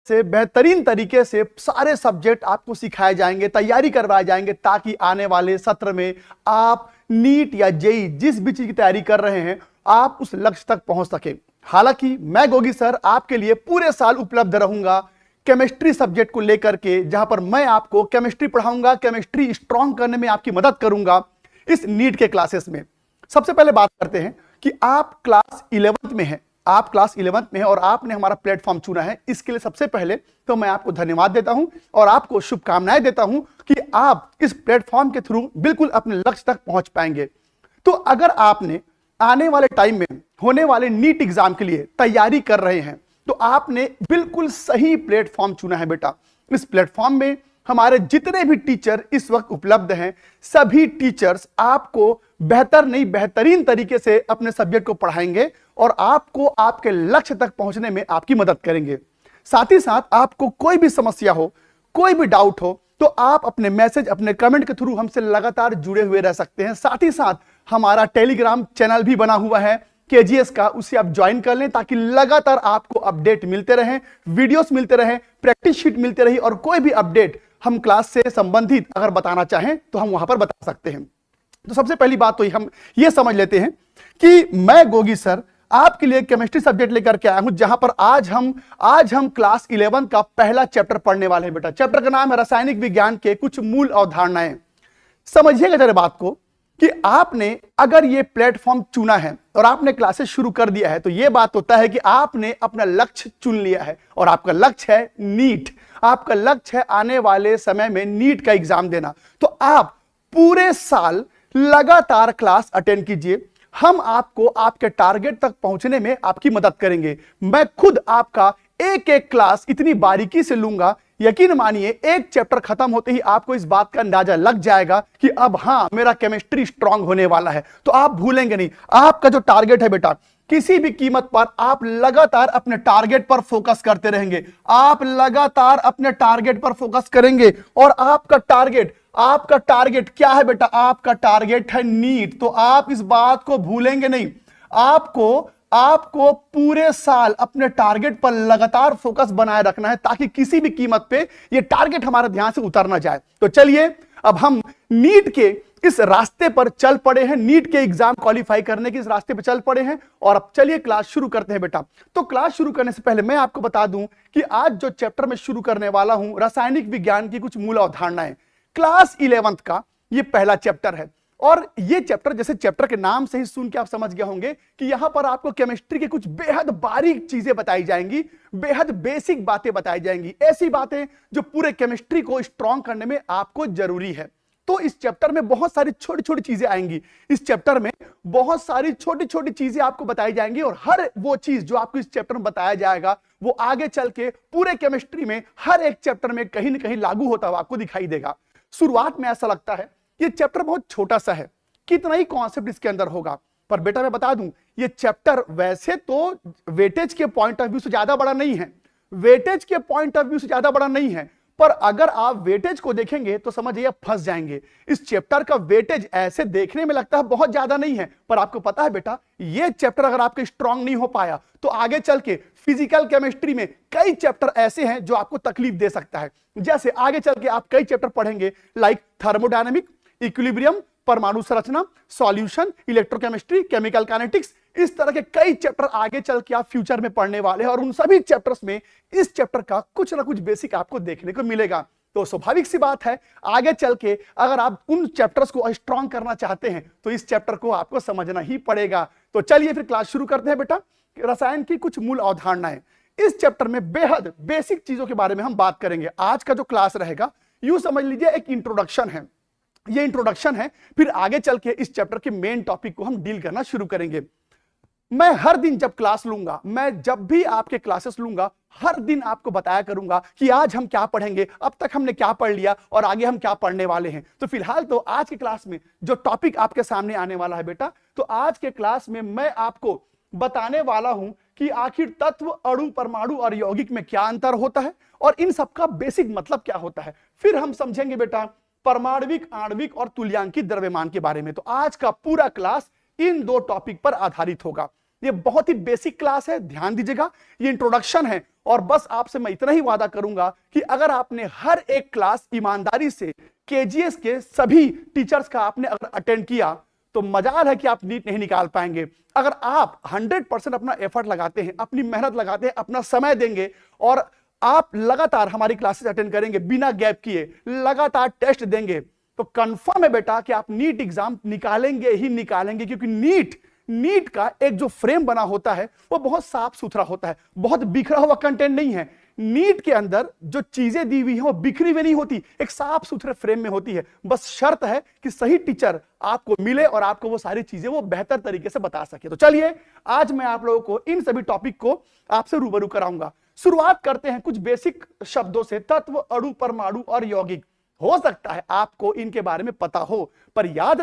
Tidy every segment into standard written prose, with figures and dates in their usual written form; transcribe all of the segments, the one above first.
से बेहतरीन तरीके से सारे सब्जेक्ट आपको सिखाए जाएंगे, तैयारी करवाए जाएंगे, ताकि आने वाले सत्र में आप नीट या जेई जिस भी चीज की तैयारी कर रहे हैं आप उस लक्ष्य तक पहुंच सके। हालांकि मैं गोगी सर आपके लिए पूरे साल उपलब्ध रहूंगा केमिस्ट्री सब्जेक्ट को लेकर के, जहां पर मैं आपको केमिस्ट्री पढ़ाऊंगा, केमिस्ट्री स्ट्रांग करने में आपकी मदद करूंगा इस नीट के क्लासेस में। सबसे पहले बात करते हैं कि आप क्लास 11th में हैं, आप क्लास 11th में हैं और आपने हमारा प्लेटफॉर्म चुना है। इसके लिए सबसे पहले तो मैं आपको धन्यवाद देता हूं और आपको शुभकामनाएं देता हूं कि आप इस प्लेटफॉर्म के थ्रू बिल्कुल अपने लक्ष्य तक पहुंच पाएंगे। तो अगर आपने आने वाले टाइम में होने वाले नीट एग्जाम के लिए तैयारी कर रहे हैं तो आपने बिल्कुल सही प्लेटफॉर्म चुना है बेटा। इस प्लेटफॉर्म में हमारे जितने भी टीचर इस वक्त उपलब्ध हैं, सभी टीचर्स आपको बेहतर नहीं बेहतरीन तरीके से अपने सब्जेक्ट को पढ़ाएंगे और आपको आपके लक्ष्य तक पहुंचने में आपकी मदद करेंगे। साथ ही साथ आपको कोई भी समस्या हो, कोई भी डाउट हो, तो आप अपने मैसेज, अपने कमेंट के थ्रू हमसे लगातार जुड़े हुए रह सकते हैं। साथ ही साथ हमारा टेलीग्राम चैनल भी बना हुआ है केजीएस का, उसे आप ज्वाइन कर लें ताकि लगातार आपको अपडेट मिलते रहें, वीडियोस मिलते रहें, प्रैक्टिस शीट मिलते रही और कोई भी अपडेट हम क्लास से संबंधित अगर बताना चाहें तो हम वहां पर बता सकते हैं। तो सबसे पहली बात तो हम ये समझ लेते हैं कि मैं गोगी सर आपके लिए केमिस्ट्री सब्जेक्ट लेकर के आया हूं, जहां पर आज हम क्लास 11 का पहला चैप्टर पढ़ने वाले हैं बेटा। चैप्टर का नाम है रासायनिक विज्ञान के कुछ मूल अवधारणाएं। समझिएगा जरा बात को कि आपने अगर ये प्लेटफॉर्म चुना है और आपने क्लासेस शुरू कर दिया है तो ये बात होता है कि आपने अपना लक्ष्य चुन लिया है और आपका लक्ष्य है नीट। आपका लक्ष्य है आने वाले समय में नीट का एग्जाम देना। तो आप पूरे साल लगातार क्लास अटेंड कीजिए, हम आपको आपके टारगेट तक पहुंचने में आपकी मदद करेंगे। मैं खुद आपका एक एक क्लास इतनी बारीकी से लूंगा, यकीन मानिए एक चैप्टर खत्म होते ही आपको इस बात का अंदाजा लग जाएगा कि अब हां मेरा केमिस्ट्री स्ट्रांग होने वाला है। तो आप भूलेंगे नहीं, आपका जो टारगेट है बेटा, किसी भी कीमत पर आप लगातार अपने टारगेट पर फोकस करते रहेंगे। आप लगातार अपने टारगेट पर फोकस करेंगे और आपका टारगेट क्या है बेटा? आपका टारगेट है नीट। तो आप इस बात को भूलेंगे नहीं। आपको पूरे साल अपने टारगेट पर लगातार फोकस बनाए रखना है ताकि किसी भी कीमत पे ये टारगेट हमारे ध्यान से उतर ना जाए। तो चलिए अब हम नीट के इस रास्ते पर चल पड़े हैं, नीट के एग्जाम क्वालिफाई करने के इस रास्ते पर चल पड़े हैं और अब चलिए क्लास शुरू करते हैं बेटा। तो क्लास शुरू करने से पहले मैं आपको बता दूं कि आज जो चैप्टर मैं शुरू करने वाला हूं, रासायनिक विज्ञान की कुछ मूल अवधारणाएं, क्लास 11th का ये पहला चैप्टर है। और ये चैप्टर, जैसे चैप्टर के नाम से ही सुन के आप समझ गए होंगे कि यहां पर आपको केमिस्ट्री के कुछ बेहद बारीक चीजें बताई जाएंगी, बेहद बेसिक बातें बताई जाएंगी, ऐसी बातें जो पूरे केमिस्ट्री को स्ट्रांग करने में आपको जरूरी है। तो इस चैप्टर में बहुत सारी छोटी छोटी चीजें आएंगी। इस चैप्टर में बहुत सारी छोटी छोटी चीजें आपको बताई जाएंगी और हर वो चीज जो आपको इस चैप्टर में बताया जाएगा वो आगे चल के पूरे केमिस्ट्री में हर एक चैप्टर में कहीं ना कहीं लागू होता हुआ आपको दिखाई देगा। शुरुआत में ऐसा लगता है ये चैप्टर बहुत छोटा सा है, कितना ही कॉन्सेप्ट इसके अंदर होगा, पर बेटा मैं बता दूं ये चैप्टर वैसे तो वेटेज के पॉइंट ऑफ व्यू से ज्यादा बड़ा नहीं है, वेटेज के पॉइंट ऑफ व्यू से ज्यादा बड़ा नहीं है, पर अगर आप वेटेज को देखेंगे तो समझिए फंस जाएंगे। इस चैप्टर का वेटेज ऐसे देखने में लगता है बहुत ज्यादा नहीं है, पर आपको पता है बेटा ये चैप्टर अगर आपके स्ट्रांग नहीं हो पाया तो आगे चल के फिजिकल केमिस्ट्री में कई चैप्टर ऐसे हैं जो आपको तकलीफ दे सकता है। जैसे आगे चल के आप कई चैप्टर पढ़ेंगे लाइक थर्मोडायनेमिक, इक्विलिब्रियम, परमाणु संरचना, सॉल्यूशन, इलेक्ट्रोकेमिस्ट्री, केमिकल काइनेटिक्स, इस तरह के कई चैप्टर आगे चल के आप फ्यूचर में पढ़ने वाले हैं और उन सभी चैप्टर्स में इस चैप्टर का कुछ ना कुछ बेसिक आपको देखने को मिलेगा। तो स्वाभाविक सी बात है आगे चल के अगर आप उन चैप्टर्स को स्ट्रांग करना चाहते हैं तो इस चैप्टर को आपको समझना ही पड़ेगा। तो चलिए फिर क्लास शुरू करते हैं बेटा। रसायन की कुछ मूल अवधारणाएं, इस चैप्टर में बेहद बेसिक चीजों के बारे में हम बात करेंगे। आज का जो क्लास रहेगा यूं समझ लीजिए एक इंट्रोडक्शन है, ये इंट्रोडक्शन है, फिर आगे चल के इस चैप्टर के मेन टॉपिक को हम डील करना शुरू करेंगे। मैं हर दिन जब क्लास लूंगा, मैं जब भी आपके क्लासेस लूंगा, हर दिन आपको बताया करूंगा कि आज हम क्या पढ़ेंगे, अब तक हमने क्या पढ़ लिया और आगे हम क्या पढ़ने वाले हैं। तो फिलहाल तो आज के क्लास में जो टॉपिक आपके सामने आने वाला है बेटा, तो आज के क्लास में मैं आपको बताने वाला हूं कि आखिर तत्व, अणु, परमाणु और यौगिक में क्या अंतर होता है और इन सबका बेसिक मतलब क्या होता है। फिर हम समझेंगे बेटा परमाणविक, आणविक और तुल्यांकित द्रव्यमान के बारे में। तो आज का पूरा क्लास इन दो टॉपिक पर आधारित होगा। ये बहुत ही बेसिक क्लास है, ध्यान दीजिएगा। ये इंट्रोडक्शन है और बस आपसे मैं इतना ही वादा करूंगा कि अगर आपने हर एक क्लास ईमानदारी से केजीएस के सभी टीचर्स का आपने अगर अटेंड किया तो मजाल है कि आप नीट नहीं निकाल पाएंगे। अगर आप 100% अपना एफर्ट लगाते हैं, अपनी मेहनत लगाते हैं, अपना समय देंगे और आप लगातार हमारी क्लासेस अटेंड करेंगे बिना गैप किए, लगातार टेस्ट देंगे, तो कंफर्म है बेटा कि आप नीट एग्जाम निकालेंगे ही निकालेंगे। क्योंकि नीट का एक जो फ्रेम बना होता है वो बहुत साफ सुथरा होता है, बहुत बिखरा हुआ कंटेंट नहीं है। नीट के अंदर जो चीजें दी हुई हैं वो बिखरी हुई नहीं होती, एक साफ सुथरे फ्रेम में होती है। बस शर्त है कि सही टीचर आपको मिले और आपको वो सारी चीजें वो बेहतर तरीके से बता सके। तो चलिए आज मैं आप लोगों को इन सभी टॉपिक को आपसे रूबरू कराऊंगा। शुरुआत करते हैं कुछ बेसिक शब्दों से। तत्व, अणु, परमाणु और यौगिक। हो सकता है आपको इनके बारे में पता हो, पर याद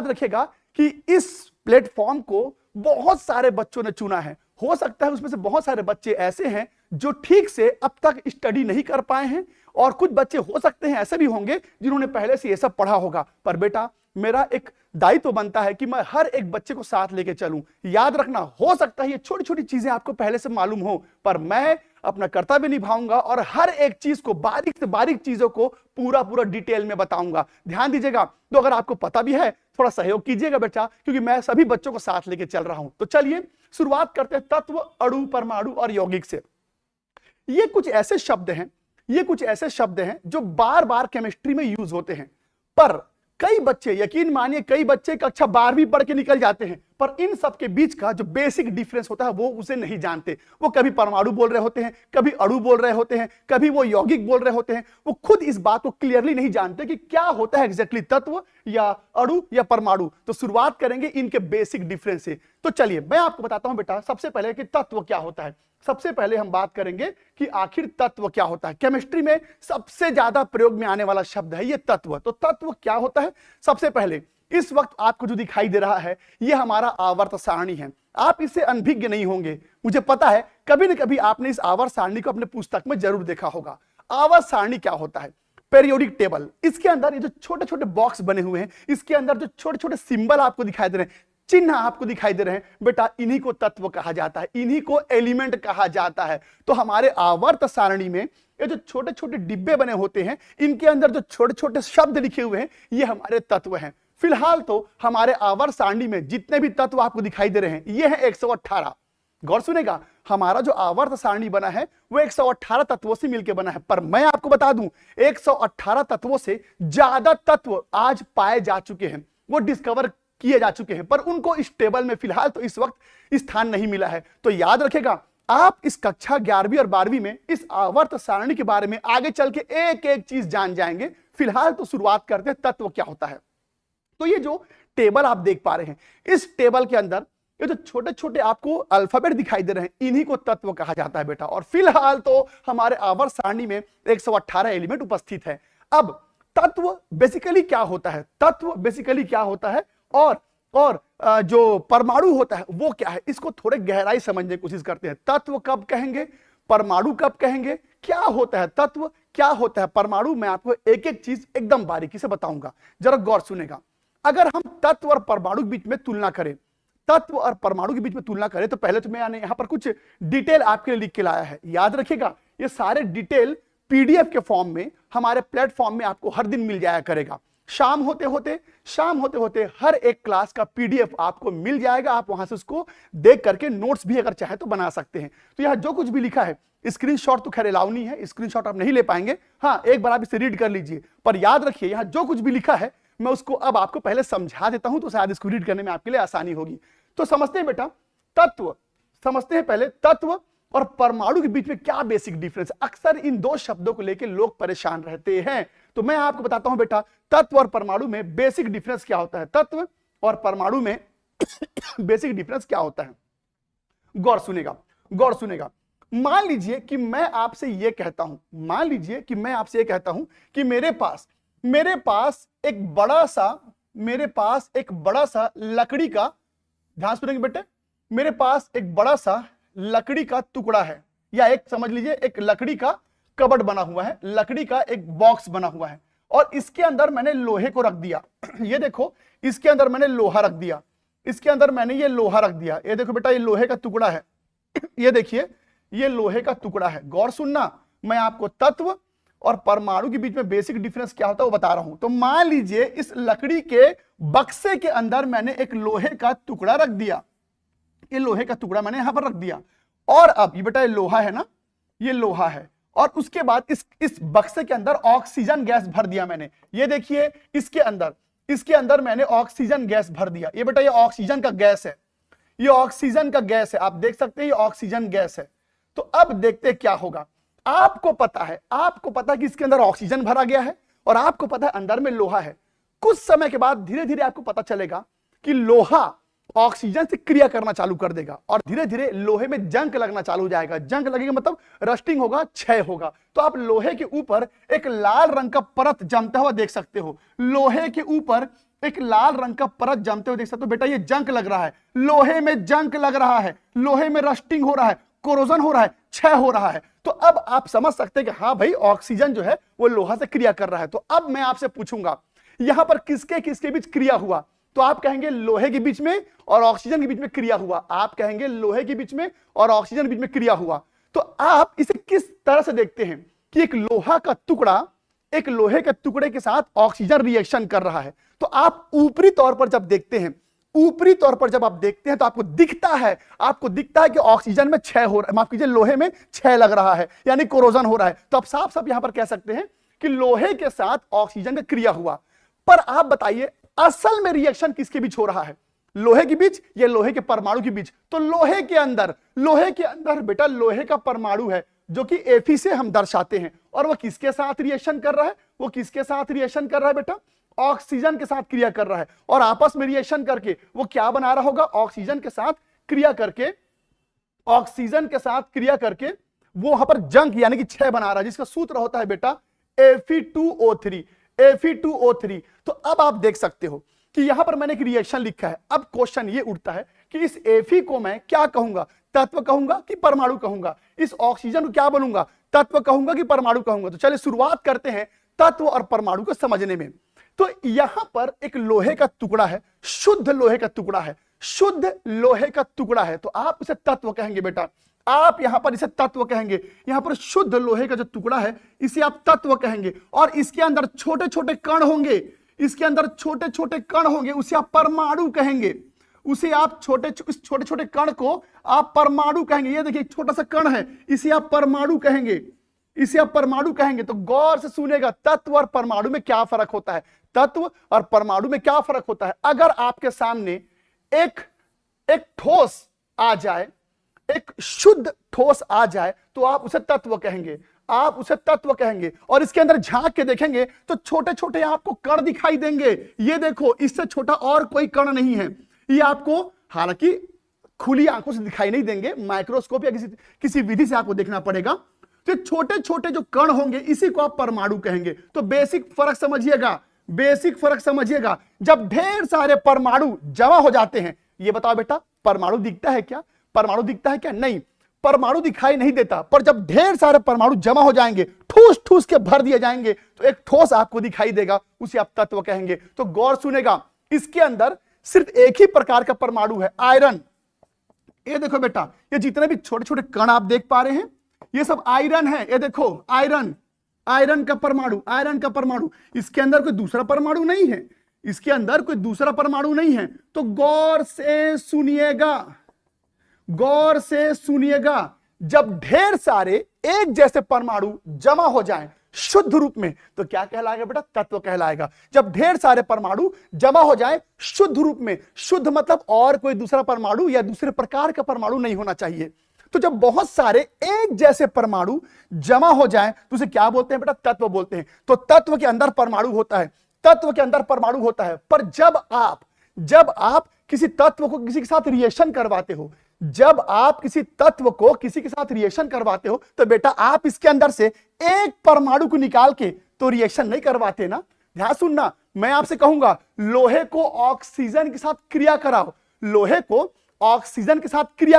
रखेगा कि इस प्लेटफॉर्म को बहुत सारे बच्चों ने चुना है। हो सकता है उसमें से बहुत सारे बच्चे ऐसे हैं जो ठीक से अब तक स्टडी नहीं कर पाए हैं, और कुछ बच्चे हो सकते हैं ऐसे भी होंगे जिन्होंने पहले से ये सब पढ़ा होगा। पर बेटा मेरा एक दायित्व बनता है कि मैं हर एक बच्चे को साथ लेके चलूं। याद रखना, हो सकता है ये छोटी छोटी चीजें आपको पहले से मालूम हो, पर मैं अपना कर्तव्य निभाऊंगा और हर एक चीज को, बारीक से बारीक चीजों को पूरा डिटेल में बताऊंगा। ध्यान दीजिएगा। तो अगर आपको पता भी है थोड़ा सहयोग कीजिएगा बेटा, क्योंकि मैं सभी बच्चों को साथ लेके चल रहा हूं। तो चलिए शुरुआत करते हैं तत्व, अणु, परमाणु और यौगिक से। ये कुछ ऐसे शब्द हैं जो बार बार केमिस्ट्री में यूज होते हैं, पर कई बच्चे, यकीन मानिए कई बच्चे कक्षा 12वीं पढ़ के निकल जाते हैं, पर इन सब के बीच का जो बेसिक डिफरेंस होता है वो उसे नहीं जानते। वो कभी परमाणु बोल रहे होते हैं, कभी अणु बोल रहे होते हैं, कभी वो यौगिक बोल रहे होते हैं। वो खुद इस बात को क्लियरली नहीं जानते कि क्या होता है एग्जैक्टली तत्व या अणु या परमाणु। तो शुरुआत करेंगे इनके बेसिक डिफरेंस से। तो चलिए मैं आपको बताता हूं बेटा सबसे पहले कि तत्व क्या होता है। सबसे पहले हम बात करेंगे कि आखिर तत्व क्या होता है। केमिस्ट्री में सबसे ज्यादा प्रयोग में आने वाला शब्द है ये तत्व। तो तत्व क्या होता है? सबसे पहले इस वक्त आपको जो दिखाई दे रहा है ये हमारा आवर्त सारणी है। आप इससे अनभिज्ञ नहीं होंगे, मुझे पता है कभी न कभी आपने इस आवर्त सारणी को अपने पुस्तक में जरूर देखा होगा। आवर्त सारणी क्या होता है? Periodic table. इसके अंदर ये जो छोटे छोटे बॉक्स बने हुए हैं, इसके अंदर जो छोटे छोटे सिंबल आपको दिखाई दे रहे हैं, चिन्ह आपको दिखाई दे रहे हैं, बेटा इन्हीं को तत्व कहा जाता है, इन्हीं को एलिमेंट कहा जाता है। तो हमारे आवर्त सारणी में ये जो छोटे छोटे डिब्बे बने होते हैं, इनके अंदर जो छोटे छोटे शब्द लिखे हुए हैं, ये हमारे तत्व हैं। फिलहाल तो हमारे आवर्त सारणी में जितने भी तत्व आपको दिखाई दे रहे हैं, ये है 118। गौर सुनेगा, हमारा जो आवर्त सारणी बना है वो 118 तत्वों से मिलकर बना है। पर मैं आपको बता दूं 118 तत्वों से ज्यादा तत्व आज पाए जा चुके हैं, वो डिस्कवर किए जा चुके हैं, पर उनको इस टेबल में फिलहाल तो इस वक्त स्थान नहीं मिला है। तो याद रखेगा, आप इस कक्षा 11वीं और 12वीं में इस आवर्त सारणी के बारे में आगे चल के एक एक चीज जान जाएंगे। फिलहाल तो शुरुआत करते हैं तत्व क्या होता है। तो ये जो टेबल आप देख पा रहे हैं, इस टेबल के अंदर ये जो छोटे छोटे आपको अल्फाबेट दिखाई दे रहे हैं, इन्हीं को तत्व कहा जाता है बेटा। और फिलहाल तो हमारे आवर्त सारणी में 118 एलिमेंट उपस्थित है। अब तत्व बेसिकली क्या होता है, तत्व बेसिकली क्या होता है और जो परमाणु होता है वो क्या है, इसको थोड़े गहराई समझने की कोशिश करते हैं। तत्व कब कहेंगे, परमाणु कब कहेंगे, क्या होता है तत्व, क्या होता है परमाणु, मैं आपको एक एक चीज एकदम बारीकी से बताऊंगा। जरा गौर सुनेगा। अगर हम तत्व और परमाणु के बीच में तुलना करें, तत्व और परमाणु के बीच में तुलना करें, तो पहले तो मैं यहां पर कुछ डिटेल आपके लिए लिख के लाया है। याद रखिएगा, ये सारे डिटेल पीडीएफ के फॉर्म में हमारे प्लेटफॉर्म में आपको हर दिन मिल जाया करेगा। शाम होते होते हर एक क्लास का पीडीएफ आपको मिल जाएगा। आप वहां से उसको देख करके नोट्स भी अगर चाहे तो बना सकते हैं। तो यहां जो कुछ भी लिखा है, स्क्रीनशॉट तो खैर अलाउ नहीं है, स्क्रीनशॉट आप नहीं ले पाएंगे। हाँ, एक बार आप इसे रीड कर लीजिए, पर याद रखिए यहां जो कुछ भी लिखा है मैं उसको अब आपको पहले समझा देता हूं, तो शायद इसको रीड करने में आपके लिए आसानी होगी। तो समझते हैं बेटा, तत्व समझते हैं पहले। तत्व और परमाणु के बीच में क्या बेसिक डिफरेंस। अक्सर इन दो शब्दों को लेकर लोग परेशान रहते हैं, तो मैं आपको बताता हूं बेटा तत्व और परमाणु में बेसिक डिफरेंस क्या होता है। तत्व और परमाणु में बेसिक डिफरेंस क्या होता है, गौर सुनेगा। मान लीजिए कि मैं आपसे यह कहता हूं, कि मेरे पास एक बड़ा सा लकड़ी का, ध्यान सुनेंगे बेटे, मेरे पास एक बड़ा सा लकड़ी का टुकड़ा है, या एक समझ लीजिए एक लकड़ी का कबर्ड बना हुआ है, लकड़ी का एक बॉक्स बना हुआ है, और इसके अंदर मैंने लोहे को रख दिया। ये देखो, इसके अंदर मैंने लोहा रख दिया, ये लोहा रख दिया। ये देखो बेटा, ये लोहे का टुकड़ा है, ये देखिए ये लोहे का टुकड़ा है। गौर सुनना, मैं आपको तत्व और परमाणु के बीच में बेसिक डिफरेंस क्या होता है वो बता रहा हूं। तो मान लीजिए इस लकड़ी के बक्से के अंदर मैंने एक लोहे का टुकड़ा रख दिया, ये लोहे का टुकड़ा मैंने यहां पर रख दिया, और अब ये बेटा ये लोहा है ना, ये लोहा है, और उसके बाद इस बक्से के अंदर ऑक्सीजन गैस भर दिया मैंने। ये देखिए इसके अंदर मैंने ऑक्सीजन गैस भर दिया। ये बेटा ये ऑक्सीजन का गैस है, ये ऑक्सीजन का गैस है, आप देख सकते हैं ये ऑक्सीजन गैस है। तो अब देखते क्या होगा। आपको पता है कि इसके अंदर ऑक्सीजन भरा गया है और आपको पता है अंदर में लोहा है। कुछ समय के बाद धीरे धीरे आपको पता चलेगा कि लोहा ऑक्सीजन से क्रिया करना चालू कर देगा और धीरे धीरे लोहे में जंग लगना चालू हो जाएगा। जंग लगेगा मतलब रस्टिंग होगा, क्षय होगा। तो आप लोहे के ऊपर एक लाल रंग का परत जमता हुआ देख सकते हो, लोहे के ऊपर एक लाल रंग का परत जमते हुए देख सकते हो। बेटा ये जंग लग रहा है, लोहे में जंग लग रहा है, लोहे में रस्टिंग हो रहा है, कोरोजन हो रहा है, क्षय हो रहा है। तो अब आप समझ सकते हैं कि हाँ भाई ऑक्सीजन जो है वो लोहा से क्रिया कर रहा है। तो अब मैं आपसे पूछूंगा यहां पर किसके किसके बीच क्रिया हुआ, तो आप कहेंगे लोहे के बीच में और ऑक्सीजन के बीच में क्रिया हुआ। आप कहेंगे लोहे के बीच में और ऑक्सीजन के बीच में क्रिया हुआ। तो आप इसे किस तरह से देखते हैं कि एक लोहा का टुकड़ा एक लोहे के टुकड़े के साथ ऑक्सीजन रिएक्शन कर रहा है। तो आप ऊपरी तौर पर जब देखते हैं, ऊपरी तौर पर जब आप देखते हैं तो आपको दिखता है कि ऑक्सीजन में क्षय हो रहा है, माफ कीजिए लोहे में क्षय लग रहा है, यानी कोरोजन हो रहा है। तो आप साफ साफ यहां पर कह सकते हैं कि लोहे के साथ ऑक्सीजन का क्रिया हुआ। पर आप बताइए असल में रिएक्शन किसके बीच हो रहा है, लोहे के बीच या लोहे के परमाणु के बीच? तो लोहे के अंदर बेटा लोहे का परमाणु है जो कि Fe से हम दर्शाते हैं, और वो किसके साथ रिएक्शन कर रहा है? वो किसके साथ रिएक्शन कर रहा है बेटा? ऑक्सीजन के साथ क्रिया कर रहा है। और आपस में रिएक्शन करके वो क्या बना रहा होगा? ऑक्सीजन के साथ क्रिया करके वो वहां पर जंग यानी कि क्षय बना रहा है, जिसका सूत्र होता है बेटा Fe2O3। तो अब आप देख सकते हो कि यहां पर मैंने एक रिएक्शन लिखा है। अब क्वेश्चन ये उठता है कि इस Fe को मैं क्या कहूंगा, तत्व कहूंगा कि परमाणु कहूंगा? इस ऑक्सीजन को क्या बोलूंगा, तत्व कहूंगा कि परमाणु कहूंगा? तो चलिए शुरुआत करते हैं तत्व और परमाणु को समझने में। तो यहां पर एक लोहे का टुकड़ा है, शुद्ध लोहे का टुकड़ा है, तो आप इसे तत्व कहेंगे बेटा। आप यहां पर इसे तत्व कहेंगे। यहां पर शुद्ध लोहे का जो टुकड़ा है इसे आप तत्व कहेंगे, और इसके अंदर छोटे छोटे कण होंगे, उसे आप परमाणु कहेंगे। इस छोटे छोटे कण को आप परमाणु कहेंगे। ये देखिए छोटा सा कण है, इसे आप परमाणु कहेंगे। तो गौर से सुनेगा, तत्व और परमाणु में क्या फर्क होता है? अगर आपके सामने एक ठोस आ जाए, एक शुद्ध ठोस आ जाए, तो आप उसे तत्व कहेंगे। और इसके अंदर झांक के देखेंगे तो छोटे छोटे आपको कण दिखाई देंगे। ये देखो, इससे छोटा और कोई कण नहीं है। ये आपको हालांकि खुली आंखों से दिखाई नहीं देंगे, माइक्रोस्कोप या किसी विधि से आपको देखना पड़ेगा। तो छोटे छोटे जो कण होंगे इसी को आप परमाणु कहेंगे। तो बेसिक फर्क समझिएगा। जब ढेर सारे परमाणु जमा हो जाते हैं, ये बताओ बेटा परमाणु दिखता है क्या? नहीं, परमाणु दिखाई नहीं देता। पर जब ढेर सारे परमाणु जमा हो जाएंगे, ठूस के भर दिए जाएंगे, तो एक ठोस आपको दिखाई देगा, उसे आप तत्व कहेंगे। तो गौर सुनेगा, इसके अंदर सिर्फ एक ही प्रकार का परमाणु है, आयरन। ये देखो बेटा, ये जितने भी छोटे छोटे कण आप देख पा रहे हैं, ये सब आयरन है। ये देखो आयरन का परमाणु। इसके अंदर कोई दूसरा परमाणु नहीं है। तो गौर से सुनिएगा, जब ढेर सारे एक जैसे परमाणु जमा हो जाएं शुद्ध रूप में, तो क्या कहलाएगा बेटा? तत्व कहलाएगा। जब ढेर सारे परमाणु जमा हो जाएं शुद्ध रूप में, शुद्ध मतलब और कोई दूसरा परमाणु या दूसरे प्रकार का परमाणु नहीं होना चाहिए। तो जब बहुत सारे एक जैसे परमाणु जमा हो जाएं तो उसे क्या बोलते हैं बेटा? तत्व बोलते हैं। तो तत्व के अंदर परमाणु होता है। पर जब आप किसी तत्व को किसी के साथ रिएक्शन करवाते हो, तो बेटा आप इसके अंदर से एक परमाणु को निकाल के तो रिएक्शन नहीं करवाते ना। ध्यान सुनना, मैं आपसे कहूंगा लोहे को ऑक्सीजन के साथ क्रिया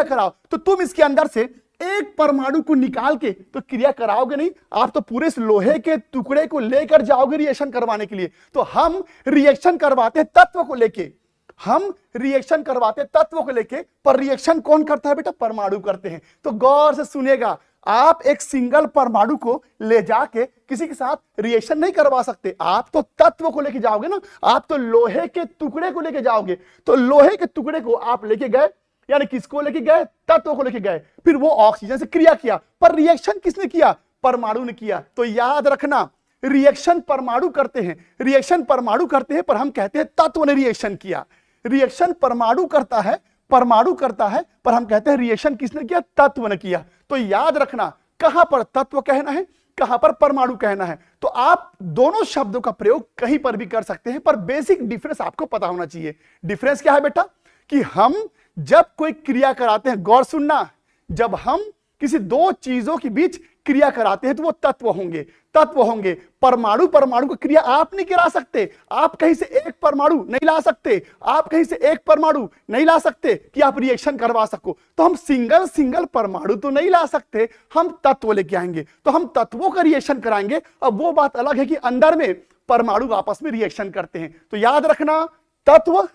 कराओ, तो तुम इसके अंदर से एक परमाणु को निकाल के तो क्रिया कराओगे नहीं, आप तो पूरे इस लोहे के टुकड़े को लेकर जाओगे रिएक्शन करवाने के लिए। तो हम रिएक्शन करवाते हैं तत्व को लेके, हम रिएक्शन करवाते हैं तत्वों को लेके, पर रिएक्शन कौन करता है बेटा? परमाणु करते हैं। तो गौर से सुनिएगा, आप एक सिंगल परमाणु को ले जाके किसी के साथ रिएक्शन नहीं करवा सकते। आप तो तत्व को लेके जाओगे ना, आप तो लोहे के टुकड़े को लेके जाओगे। तो लोहे के टुकड़े को आप लेके गए, यानी किसको लेके गए? तत्व को लेके गए। फिर वो ऑक्सीजन से क्रिया किया, पर रिएक्शन किसने किया? परमाणु ने किया। तो याद रखना, रिएक्शन परमाणु करते हैं, रिएक्शन परमाणु करते हैं, पर हम कहते हैं तत्व ने रिएक्शन किया। रिएक्शन परमाणु करता है, परमाणु करता है, पर हम कहते हैं रिएक्शन किसने किया? तत्व ने किया। तो याद रखना, कहां पर तत्व कहना है, कहां पर परमाणु कहना है। तो आप दोनों शब्दों का प्रयोग कहीं पर भी कर सकते हैं, पर बेसिक डिफरेंस आपको पता होना चाहिए। डिफरेंस क्या है बेटा? कि हम जब कोई क्रिया कराते हैं, गौर सुनना, जब हम किसी दो चीजों के बीच क्रिया कराते हैं तो वो तत्व होंगे, तत्व होंगे। परमाणु परमाणु की क्रिया आप नहीं करा सकते। आप कहीं से एक परमाणु नहीं ला सकते, आप कहीं से एक परमाणु नहीं ला सकते कि आप रिएक्शन करवा सको। तो हम सिंगल सिंगल परमाणु तो नहीं ला सकते, हम तत्व लेके आएंगे, तो हम तत्वों का रिएक्शन कराएंगे। अब वो बात अलग है कि अंदर में परमाणु आपस में रिएक्शन करते हैं। तो याद रखना, तत्व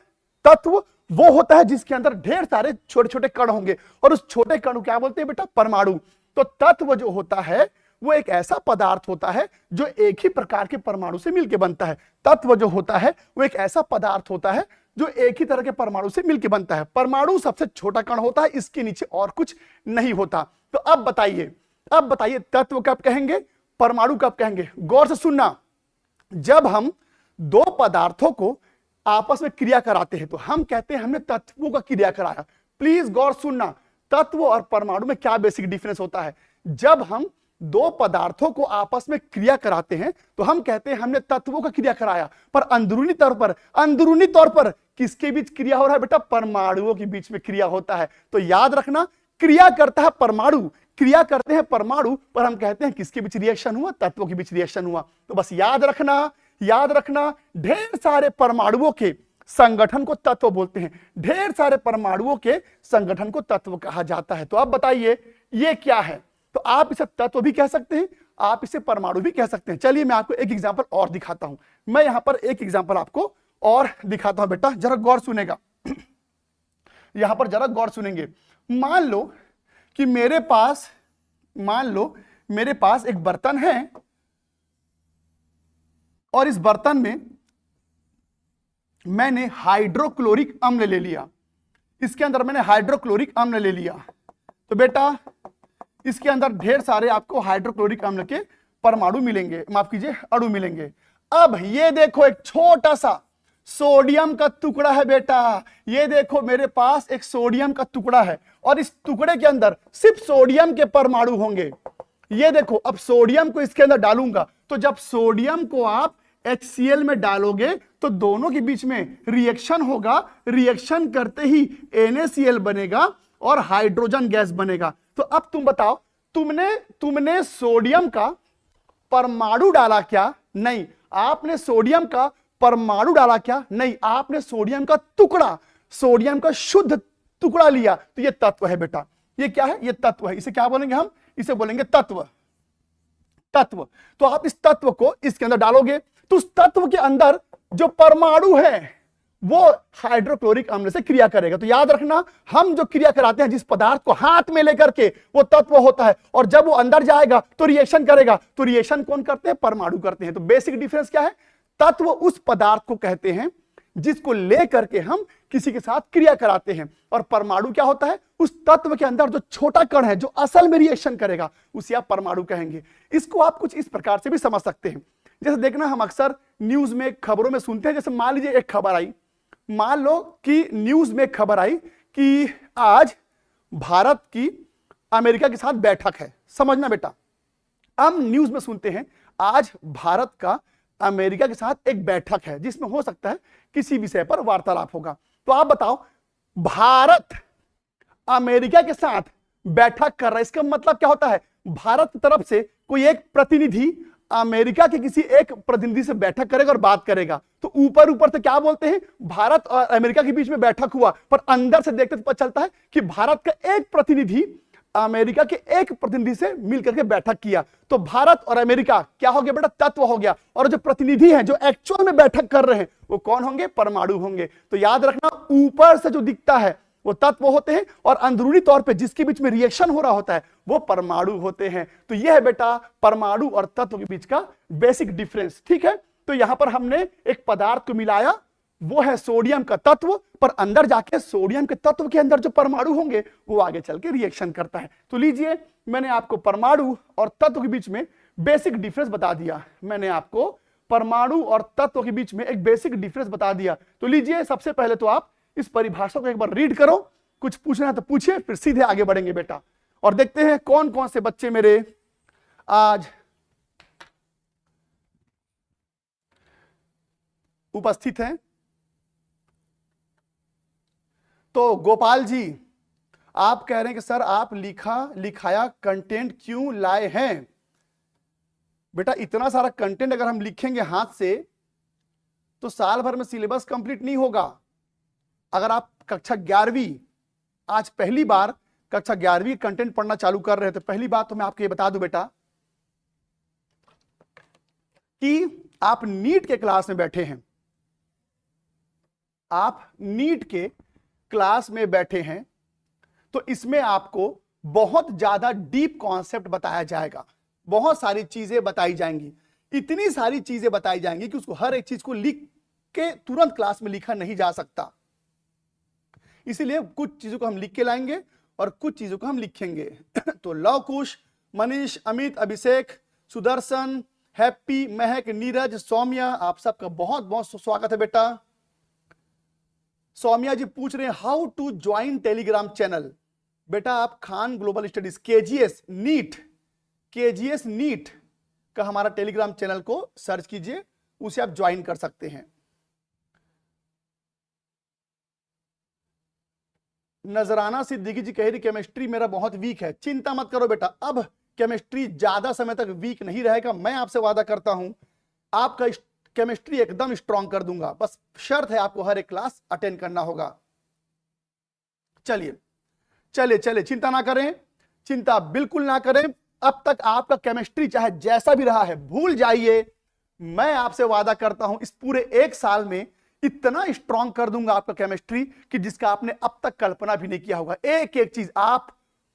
तत्व वो होता है जिसके अंदर ढेर सारे छोटे छोटे कण होंगे, और उस छोटे कण को क्या बोलते हैं बेटा? परमाणु। तो तत्व जो होता है वो एक ऐसा पदार्थ होता है जो एक ही प्रकार के परमाणु से मिलकर बनता है। तत्व जो होता है वो एक ऐसा पदार्थ होता है जो एक ही तरह के परमाणु से मिलकर बनता है। परमाणु सबसे छोटा कण होता है, इसके नीचे और कुछ नहीं होता। तो अब बताइए तत्व कब कहेंगे, परमाणु कब कहेंगे? गौर से सुनना, जब हम दो पदार्थों को आपस में क्रिया कराते हैं तो हम कहते हैं हमने तत्वों का क्रिया कराया। प्लीज गौर सुनना, तत्व और परमाणु में क्या बेसिक डिफरेंस होता है? जब हम दो पदार्थों को आपस में क्रिया कराते हैं तो हम कहते हैं हमने तत्वों का क्रिया कराया, पर अंदरूनी तौर पर किसके बीच क्रिया हो रहा है बेटा? परमाणुओं के बीच में क्रिया होता है। तो याद रखना, क्रिया करता है परमाणु, क्रिया करते हैं परमाणु, पर हम कहते हैं किसके बीच रिएक्शन हुआ? तत्वों के बीच रिएक्शन हुआ। तो बस याद रखना, ढेर सारे परमाणुओं के संगठन को तत्व बोलते हैं, ढेर सारे परमाणुओं के संगठन को तत्व कहा जाता है। तो अब बताइए ये क्या है? तो आप इसे तत्व भी कह सकते हैं, आप इसे परमाणु भी कह सकते हैं। चलिए मैं आपको एक एग्जांपल और दिखाता हूं। मैं यहां पर एक एग्जांपल आपको और दिखाता हूं बेटा, जरा गौर सुनेगा। यहां पर जरा गौर सुनेंगे। मान लो मेरे पास एक बर्तन है, और इस बर्तन में मैंने हाइड्रोक्लोरिक अम्ल ले लिया। इसके अंदर मैंने हाइड्रोक्लोरिक अम्ल ले लिया। तो बेटा इसके अंदर ढेर सारे आपको हाइड्रोक्लोरिक अम्ल के परमाणु मिलेंगे, माफ कीजिए अणु मिलेंगे। अब ये देखो एक छोटा सा सोडियम का टुकड़ा है बेटा, ये देखो मेरे पास एक सोडियम का टुकड़ा है, और इस टुकड़े के अंदर सिर्फ सोडियम के परमाणु होंगे। ये देखो, अब सोडियम को इसके अंदर डालूंगा, तो जब सोडियम को आप HCl में डालोगे तो दोनों के बीच में रिएक्शन होगा, रिएक्शन करते ही NaCl बनेगा और हाइड्रोजन गैस बनेगा। तो अब तुम बताओ, तुमने सोडियम का परमाणु डाला क्या? नहीं। आपने सोडियम का परमाणु डाला क्या? नहीं। आपने सोडियम का टुकड़ा, सोडियम का शुद्ध टुकड़ा लिया। तो ये तत्व है बेटा। ये क्या है? ये तत्व है। इसे क्या बोलेंगे हम? इसे बोलेंगे तत्व। तो आप इस तत्व को इसके अंदर डालोगे तो उस तत्व के अंदर जो परमाणु है वो हाइड्रोक्लोरिक अम्ल से क्रिया करेगा। तो याद रखना, हम जो क्रिया कराते हैं जिस पदार्थ को हाथ में लेकर के, वो तत्व होता है, और जब वो अंदर जाएगा तो रिएक्शन करेगा। तो रिएक्शन कौन करते हैं? परमाणु करते हैं। तो बेसिक डिफरेंस क्या है? तत्व उस पदार्थ को कहते हैं जिसको लेकर के हम किसी के साथ क्रिया कराते हैं, और परमाणु क्या होता है? उस तत्व के अंदर जो छोटा कण है जो असल में रिएक्शन करेगा, उसे आप परमाणु कहेंगे। इसको आप कुछ इस प्रकार से भी समझ सकते हैं। जैसे देखना, हम अक्सर न्यूज में, खबरों में सुनते हैं, जैसे मान लीजिए एक खबर आई, मान लो कि न्यूज में खबर आई कि आज भारत की अमेरिका के साथ बैठक है। समझना बेटा, हम न्यूज में सुनते हैं आज भारत का अमेरिका के साथ एक बैठक है जिसमें हो सकता है किसी विषय पर वार्तालाप होगा। तो आप बताओ, भारत अमेरिका के साथ बैठक कर रहा है, इसका मतलब क्या होता है? भारत की तरफ से कोई एक प्रतिनिधि अमेरिका के किसी एक प्रतिनिधि से बैठक करेगा और बात करेगा। तो ऊपर तो क्या बोलते हैं? भारत और अमेरिका के बीच में बैठक हुआ, पर अंदर से देखते तो पता चलता है कि भारत का एक प्रतिनिधि अमेरिका के एक प्रतिनिधि से मिलकर के बैठक किया। तो भारत और अमेरिका क्या हो गया बेटा? तत्व हो गया। और जो प्रतिनिधि हैं जो एक्चुअल में बैठक कर रहे हैं वो कौन होंगे? परमाणु होंगे। तो याद रखना, ऊपर से जो दिखता है वो तत्व होते हैं, और अंदरूनी तौर पे जिसके बीच में रिएक्शन हो रहा होता है वो परमाणु होते हैं। तो यह है बेटा परमाणु और तत्व के बीच का बेसिक डिफरेंस। ठीक है, तो यहां पर हमने एक पदार्थ को मिलाया, वो है सोडियम का तत्व, पर अंदर जाके सोडियम के तत्व के अंदर जो परमाणु होंगे वो आगे चल के रिएक्शन करता है। तो लीजिए, मैंने आपको परमाणु और तत्व के बीच में बेसिक डिफरेंस बता दिया। मैंने आपको परमाणु और तत्व के बीच में एक बेसिक डिफरेंस बता दिया। तो लीजिए, सबसे पहले तो आप इस परिभाषा को एक बार रीड करो, कुछ पूछना है तो पूछिए, फिर सीधे आगे बढ़ेंगे बेटा, और देखते हैं कौन कौन से बच्चे मेरे आज उपस्थित हैं। तो गोपाल जी, आप कह रहे हैं कि सर आप लिखाया कंटेंट क्यों लाए हैं? बेटा, इतना सारा कंटेंट अगर हम लिखेंगे हाथ से तो साल भर में सिलेबस कंप्लीट नहीं होगा। अगर आप कक्षा 11वीं, आज पहली बार कक्षा 11वीं कंटेंट पढ़ना चालू कर रहे हैं, तो पहली बात तो मैं आपको ये बता दूं बेटा कि आप नीट के क्लास में बैठे हैं, आप नीट के क्लास में बैठे हैं, तो इसमें आपको बहुत ज्यादा डीप कॉन्सेप्ट बताया जाएगा, बहुत सारी चीजें बताई जाएंगी, इतनी सारी चीजें बताई जाएंगी कि उसको हर एक चीज को लिख के तुरंत क्लास में लिखा नहीं जा सकता। इसीलिए कुछ चीजों को हम लिख के लाएंगे और कुछ चीजों को हम लिखेंगे। तो लव कुश, मनीष, अमित, अभिषेक, सुदर्शन, हैप्पी, महक, नीरज, सौम्या, आप सबका बहुत बहुत स्वागत है बेटा। सौम्या जी पूछ रहे हैं how to join Telegram channel. बेटा, आप Khan global studies KGS NEET का हमारा टेलीग्राम चैनल को सर्च कीजिए, उसे आप ज्वाइन कर सकते हैं। नजराना सिद्दीकी जी कह रही केमिस्ट्री मेरा बहुत वीक है। चिंता मत करो बेटा, अब केमिस्ट्री ज्यादा समय तक वीक नहीं रहेगा। मैं आपसे वादा करता हूं आपका केमिस्ट्री एकदम स्ट्रांग कर दूंगा, बस शर्त है आपको हर एक क्लास अटेंड करना होगा। चलिए चलिए चलिए, चिंता ना करें, चिंता बिल्कुल ना करें। अब तक आपका केमिस्ट्री चाहे जैसा भी रहा है भूल जाइए। मैं आपसे वादा करता हूं इस पूरे एक साल में इतना स्ट्रांग कर दूंगा आपका केमिस्ट्री कि जिसका आपने अब तक कल्पना भी नहीं किया होगा। एक एक चीज आप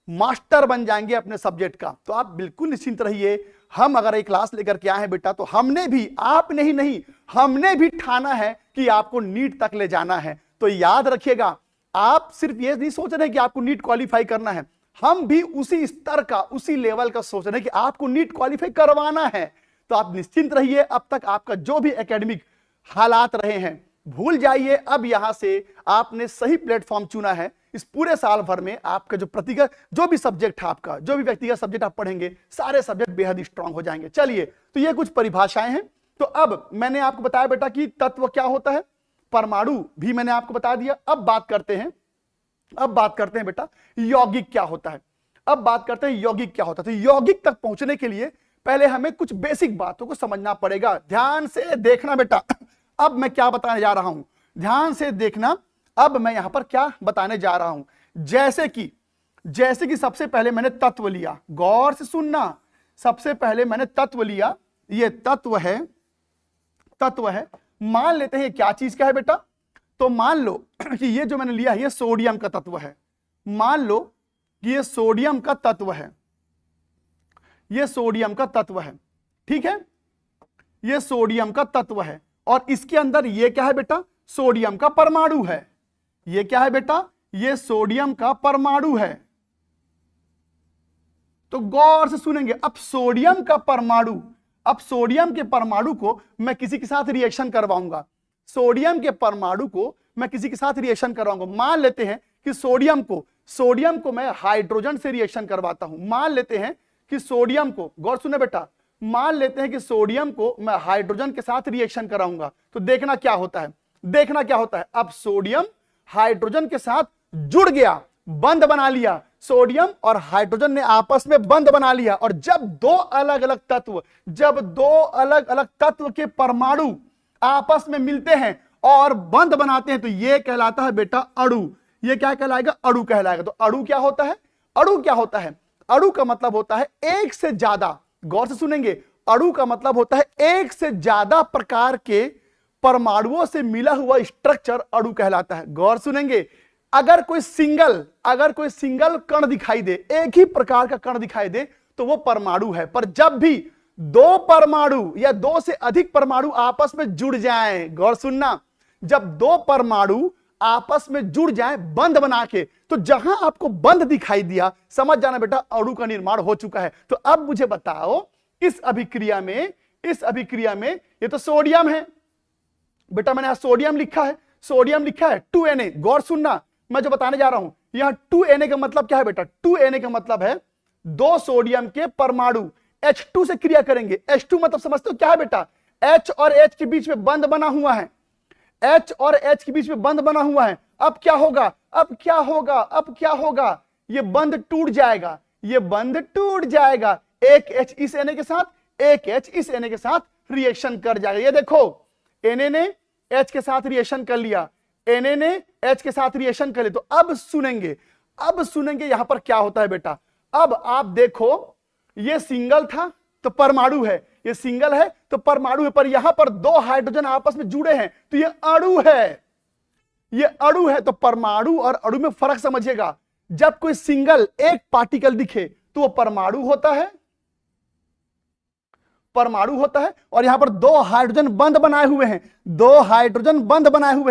मास्टर बन जाएंगे अपने सब्जेक्ट का। तो आप बिल्कुल निश्चिंत रहिए। हम अगर एक क्लास लेकर के आए हैं बेटा, तो हमने भी, आपने ही नहीं, हमने भी ठाना है कि आपको नीट तक ले जाना है। तो याद रखिएगा, आप सिर्फ ये नहीं सोच रहे कि आपको नीट क्वालिफाई करना है, हम भी उसी स्तर का, उसी लेवल का सोच रहे हैं कि आपको नीट क्वालिफाई करवाना है। तो आप निश्चिंत रहिए। अब तक आपका जो भी एकेडमिक हालात रहे हैं भूल जाइए। अब यहां से आपने सही प्लेटफॉर्म चुना है। इस पूरे साल भर में आपका जो भी सब्जेक्ट है, आपका जो भी व्यक्तिगत सब्जेक्ट आप पढ़ेंगे, सारे सब्जेक्ट बेहद स्ट्रांग हो जाएंगे। चलिए, तो ये कुछ परिभाषाएं हैं। तो अब मैंने आपको बताया बेटा कि तत्व क्या होता है, परमाणु भी मैंने आपको बता दिया। अब बात करते हैं बेटा यौगिक क्या होता है। अब बात करते हैं यौगिक क्या होता है। तो यौगिक तक पहुंचने के लिए पहले हमें कुछ बेसिक बातों को समझना पड़ेगा। ध्यान से देखना बेटा, अब मैं क्या बताने जा रहा हूं, ध्यान से देखना। अब मैं यहां पर क्या बताने जा रहा हूं, जैसे कि सबसे पहले मैंने तत्व लिया, गौर से सुनना। सबसे पहले मैंने तत्व लिया, ये तत्व है। मान लेते हैं क्या चीज का है बेटा, तो मान लो कि ये जो मैंने लिया है ये सोडियम का तत्व है। मान लो कि ये सोडियम का तत्व है, ये सोडियम का तत्व है, ठीक है, ये सोडियम का तत्व है। और इसके अंदर ये क्या है बेटा, सोडियम का परमाणु है। ये क्या है बेटा, ये सोडियम का परमाणु है। तो गौर से सुनेंगे। अब सोडियम का परमाणु, अब सोडियम के परमाणु को मैं किसी के साथ रिएक्शन करवाऊंगा, सोडियम के परमाणु को मैं किसी के साथ रिएक्शन करवाऊंगा। मान लेते हैं कि सोडियम को मैं हाइड्रोजन से रिएक्शन करवाता हूं। मान लेते हैं कि सोडियम को, गौर सुने बेटा, मान लेते हैं कि सोडियम को मैं हाइड्रोजन के साथ रिएक्शन कराऊंगा। तो देखना क्या होता है, अब सोडियम हाइड्रोजन के साथ जुड़ गया, बंध बना लिया। सोडियम और हाइड्रोजन ने आपस में बंध बना लिया। और जब दो अलग अलग तत्व के परमाणु आपस में मिलते हैं और बंध बनाते हैं, तो यह कहलाता है बेटा अणु। यह क्या कहलाएगा, अणु कहलाएगा। तो अणु क्या होता है, अणु का मतलब होता है एक से ज्यादा, गौर से सुनेंगे, अणु का मतलब होता है एक से ज्यादा प्रकार के परमाणुओं से मिला हुआ स्ट्रक्चर अणु कहलाता है। गौर सुनेंगे, अगर कोई सिंगल कण दिखाई दे, एक ही प्रकार का कण दिखाई दे तो वो परमाणु है। पर जब भी दो परमाणु या दो से अधिक परमाणु आपस में जुड़ जाएं, गौर सुनना, जब दो परमाणु आपस में जुड़ जाएं बंध बना के, तो जहां आपको बंध दिखाई दिया समझ जाना बेटा अणु का निर्माण हो चुका है। तो अब मुझे बताओ इस अभिक्रिया में ये तो सोडियम है बेटा, मैंने यहां सोडियम लिखा है 2Na। गौर सुनना, मैं जो बताने जा रहा हूं यहां 2Na का मतलब क्या है बेटा, 2Na का मतलब है दो सोडियम के परमाणु H2 से क्रिया करेंगे। H2 मतलब समझते हो क्या है बेटा, H और H के बीच में बंध बना हुआ है, H और H के बीच में बंध बना हुआ है। अब क्या होगा, ये बंध टूट जाएगा, एक H इस Na के साथ, एक H इस Na के साथ रिएक्शन कर जाएगा। ये देखो Na ने H के साथ रिएक्शन कर लिया, Na ने H के साथ रिएक्शन कर लिया। तो अब सुनेंगे यहां पर क्या होता है बेटा। अब आप देखो ये सिंगल था तो परमाणु है, ये सिंगल है तो परमाणु है, पर यहां पर दो हाइड्रोजन आपस में जुड़े हैं तो ये अणु है। तो परमाणु और अणु में फर्क समझिएगा, जब कोई सिंगल एक पार्टिकल दिखे तो वो परमाणु होता है, और यहां पर दो हाइड्रोजन बंध बनाए हुए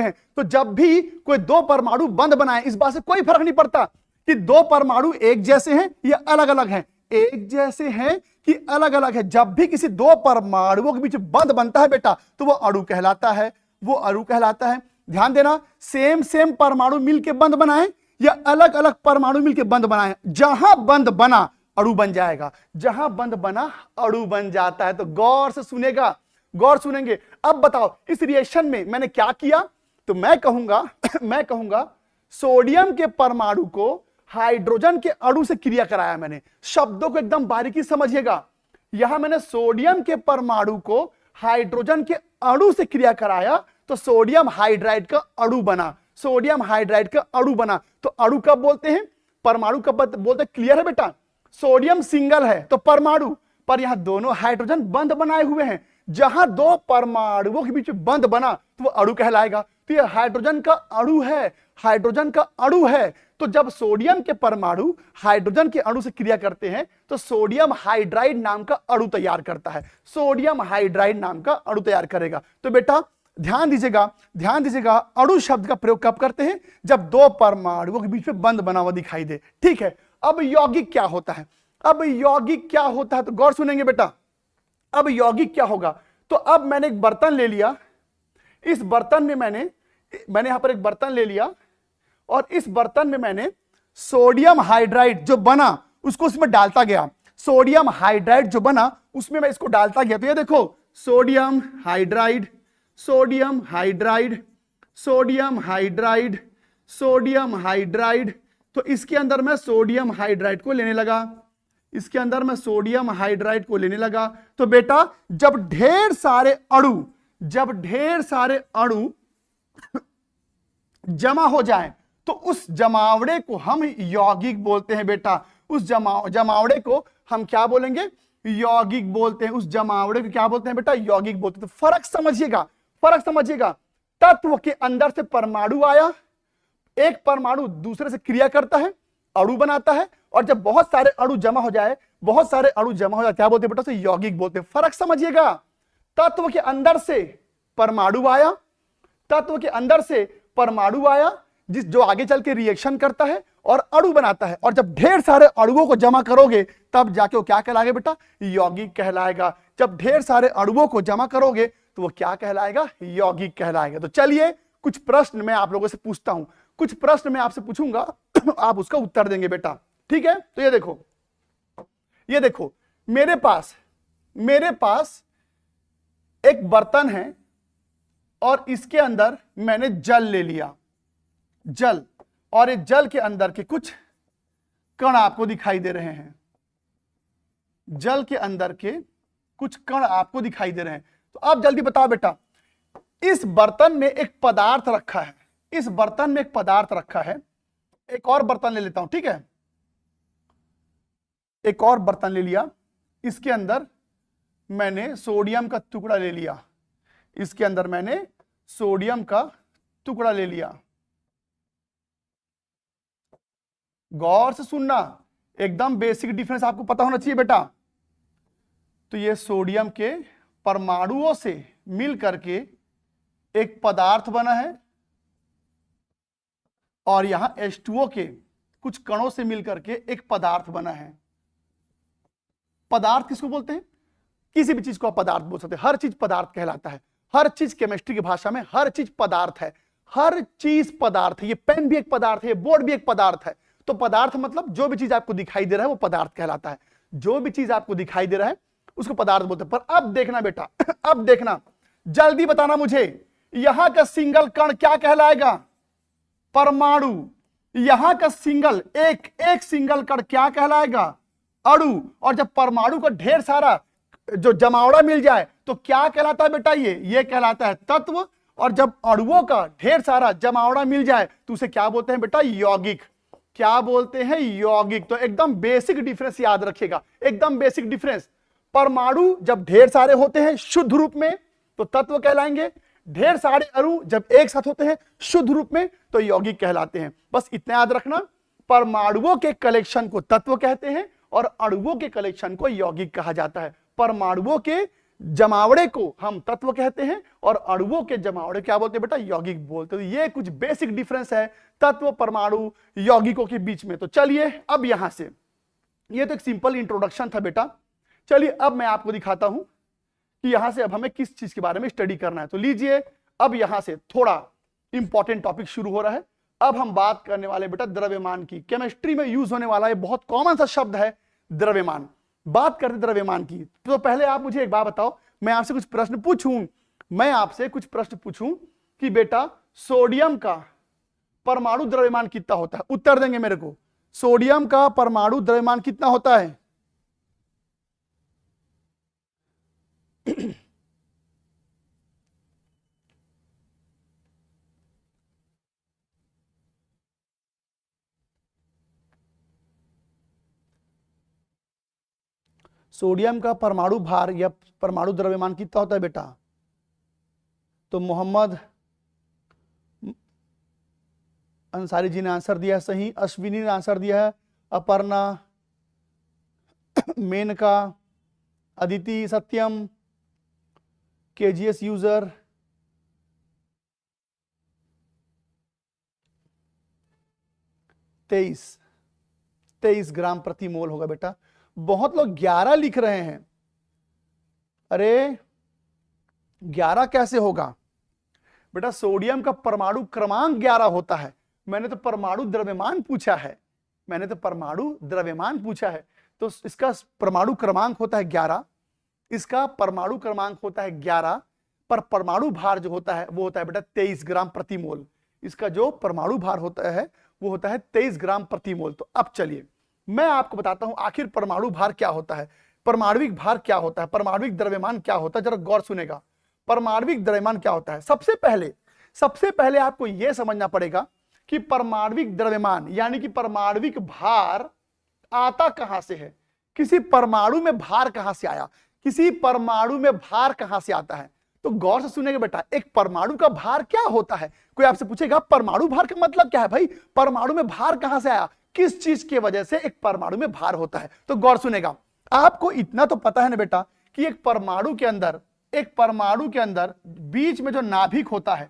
हैं। तो जब भी कोई दो परमाणु बंध बनाए, इस बात से कोई फर्क नहीं पड़ता कि दो परमाणु एक जैसे हैं या अलग अलग हैं, एक जैसे हैं कि अलग अलग है। जब भी किसी दो परमाणुओं के बीच बंध बनता है बेटा तो वो अणु कहलाता है, ध्यान देना, सेम परमाणु मिलके बंध बनाए या अलग अलग परमाणु मिलके बंध बनाए, जहां बंध बना अणु बन जाएगा, जहां बंध बना अणु बन जाता है। तो गौर सुनेंगे। अब बताओ इस रिएक्शन में मैंने क्या किया, तो मैं कहूंगा सोडियम के परमाणु को हाइड्रोजन के अणु से क्रिया कराया मैंने। शब्दों को एकदम बारीकी समझिएगा, यहां मैंने सोडियम के परमाणु को हाइड्रोजन के अणु से क्रिया कराया तो सोडियम हाइड्राइड का अणु बना। तो अणु कब बोलते हैं, परमाणु कब बोलते हैं, क्लियर है बेटा। सोडियम सिंगल है तो परमाणु, पर यहां दोनों हाइड्रोजन बंध बनाए हुए हैं, जहां दो परमाणुओं के बीच में बंध बना तो वो अणु कहलाएगा। तो ये हाइड्रोजन का अणु है। तो जब सोडियम के परमाणु हाइड्रोजन के अणु से क्रिया करते हैं तो सोडियम हाइड्राइड नाम का अणु तैयार करता है, तो बेटा ध्यान दीजिएगा अणु शब्द का प्रयोग कब करते हैं, जब दो परमाणुओं के बीच में बंध बना हुआ दिखाई दे। ठीक है, अब यौगिक क्या होता है, तो गौर सुनेंगे बेटा। अब यौगिक क्या होगा, तो अब मैंने एक बर्तन ले लिया, इस बर्तन में मैंने यहां पर एक बर्तन ले लिया और इस बर्तन में मैंने सोडियम हाइड्राइड जो बना उसको उसमें डालता गया, सोडियम हाइड्राइड जो बना उसमें मैं इसको डालता गया। तो ये देखो सोडियम हाइड्राइड, तो इसके अंदर मैं सोडियम हाइड्राइड को लेने लगा, तो बेटा जब ढेर सारे अणु जमा हो जाए तो उस जमावड़े को हम यौगिक बोलते हैं बेटा। उस जमावड़े को हम क्या बोलेंगे, यौगिक बोलते हैं। उस जमावड़े को क्या बोलते हैं बेटा, यौगिक बोलते हैं। तो फर्क समझिएगा, तत्व के अंदर से परमाणु आया, एक परमाणु दूसरे से क्रिया करता है, अणु बनाता है, और जब बहुत सारे अणु जमा हो जाए क्या बोलते हैं बेटा, उसे यौगिक बोलते हैं। फर्क समझिएगा, तत्व के अंदर से परमाणु आया जो आगे चल के रिएक्शन करता है और अणु बनाता है, और जब ढेर सारे अणुओं को जमा करोगे तब जाके वो क्या कहलाएगा बेटा, यौगिक कहलाएगा। जब ढेर सारे अणुओं को जमा करोगे तो वो क्या कहलाएगा, यौगिक कहलाएगा। तो चलिए कुछ प्रश्न मैं आप लोगों से पूछता हूं, कुछ प्रश्न मैं आपसे पूछूंगा, आप उसका उत्तर देंगे बेटा। ठीक है, तो ये देखो मेरे पास एक बर्तन है और इसके अंदर मैंने जल ले लिया, और इस जल के अंदर के कुछ कण आपको दिखाई दे रहे हैं, तो आप जल्दी बताओ बेटा, इस बर्तन में एक पदार्थ रखा है, एक और बर्तन ले लेता हूं। ठीक है, एक और बर्तन ले लिया, इसके अंदर मैंने सोडियम का टुकड़ा ले लिया, इसके अंदर मैंने सोडियम का टुकड़ा ले लिया। गौर से सुनना, एकदम बेसिक डिफरेंस आपको पता होना चाहिए बेटा। तो ये सोडियम के परमाणुओं से मिल करके एक पदार्थ बना है, और यहां H2O के कुछ कणों से मिलकर के एक पदार्थ बना है। पदार्थ किसको बोलते हैं? किसी भी चीज को आप पदार्थ बोल सकते हैं, हर चीज पदार्थ कहलाता है। हर चीज केमिस्ट्री की भाषा में हर चीज पदार्थ है, हर चीज पदार्थ है। ये पेन भी एक पदार्थ है, बोर्ड भी एक पदार्थ है। तो पदार्थ मतलब जो भी चीज आपको दिखाई दे रहा है वो पदार्थ कहलाता है। जो भी चीज आपको दिखाई दे रहा है उसको पदार्थ बोलते हैं। पर अब देखना बेटा, अब देखना, जल्दी बताना मुझे, यहां का सिंगल कण क्या कहलाएगा? परमाणु। यहां का सिंगल एक सिंगल कण क्या कहलाएगा? अणु। और जब परमाणु का ढेर सारा जो जमावड़ा मिल जाए तो क्या कहलाता है बेटा? ये कहलाता है तत्व। और जब अणुओं का ढेर सारा जमावड़ा मिल जाए तो उसे क्या बोलते हैं बेटा? यौगिक। क्या बोलते हैं? यौगिक। तो एकदम बेसिक डिफरेंस याद रखिएगा, एकदम बेसिक डिफरेंस। परमाणु जब ढेर सारे होते हैं शुद्ध रूप में तो तत्व कहलाएंगे, ढेर सारे अणु जब एक साथ होते हैं शुद्ध रूप में तो यौगिक कहलाते हैं। बस इतना याद रखना, परमाणुओं के कलेक्शन को तत्व कहते हैं और अणुओं के कलेक्शन को यौगिक कहा जाता है। परमाणुओं के जमावड़े को हम तत्व कहते हैं और अणुओं के जमावड़े क्या बोलते हैं बेटा? यौगिक बोलते हैं। ये कुछ बेसिक डिफरेंस है तत्व, परमाणु, यौगिकों के बीच में। तो चलिए अब यहां से, ये तो एक सिंपल इंट्रोडक्शन था बेटा। चलिए अब मैं आपको दिखाता हूं कि यहां से अब हमें किस चीज के बारे में स्टडी करना है। तो लीजिए, अब यहां से थोड़ा इंपॉर्टेंट टॉपिक शुरू हो रहा है। अब हम बात करने वाले बेटा द्रव्यमान की। केमिस्ट्री में यूज होने वाला ये बहुत कॉमन सा शब्द है द्रव्यमान। बात करते द्रव्यमान की, तो पहले आप मुझे एक बात बताओ, मैं आपसे कुछ प्रश्न पूछूं कि बेटा सोडियम का परमाणु द्रव्यमान कितना होता है? उत्तर देंगे मेरे को। सोडियम का परमाणु द्रव्यमान कितना होता है? सोडियम का परमाणु भार या परमाणु द्रव्यमान कितना होता है बेटा? तो मोहम्मद अंसारी जी ने आंसर दिया सही, अश्विनी ने आंसर दिया है, अपर्णा, मेनका, अदिति, सत्यम, केजीएस यूजर, तेईस ग्राम प्रति मोल होगा बेटा। बहुत लोग 11 लिख रहे हैं। अरे 11 कैसे होगा बेटा? सोडियम का परमाणु क्रमांक 11 होता है। मैंने तो परमाणु द्रव्यमान पूछा है, तो इसका परमाणु क्रमांक होता है 11, इसका परमाणु क्रमांक होता है 11, पर परमाणु भार जो होता है वो होता है बेटा 23 ग्राम प्रति मोल। इसका जो परमाणु भार होता है वो होता है 23 ग्राम प्रति मोल। तो अब चलिए मैं आपको बताता हूं आखिर परमाणु भार क्या होता है, परमाणविक भार क्या होता है, परमाणविक द्रव्यमान क्या होता है। जरा गौर सुनेगा, परमाणविक द्रव्यमान क्या होता है। सबसे पहले आपको यह समझना पड़ेगा कि परमाणविक द्रव्यमान यानी कि परमाणविक भार आता कहां से है। किसी परमाणु में भार कहां से आया, किसी परमाणु में भार कहां से आता है। तो गौर से सुनेगा बेटा, एक परमाणु का भार क्या होता है। कोई आपसे पूछेगा परमाणु भार का मतलब क्या है? भाई परमाणु में भार कहां से आया, किस चीज की वजह से एक परमाणु में भार होता है। तो गौर सुनेगा, आपको इतना तो पता है ना बेटा कि एक परमाणु के अंदर बीच में जो नाभिक होता है,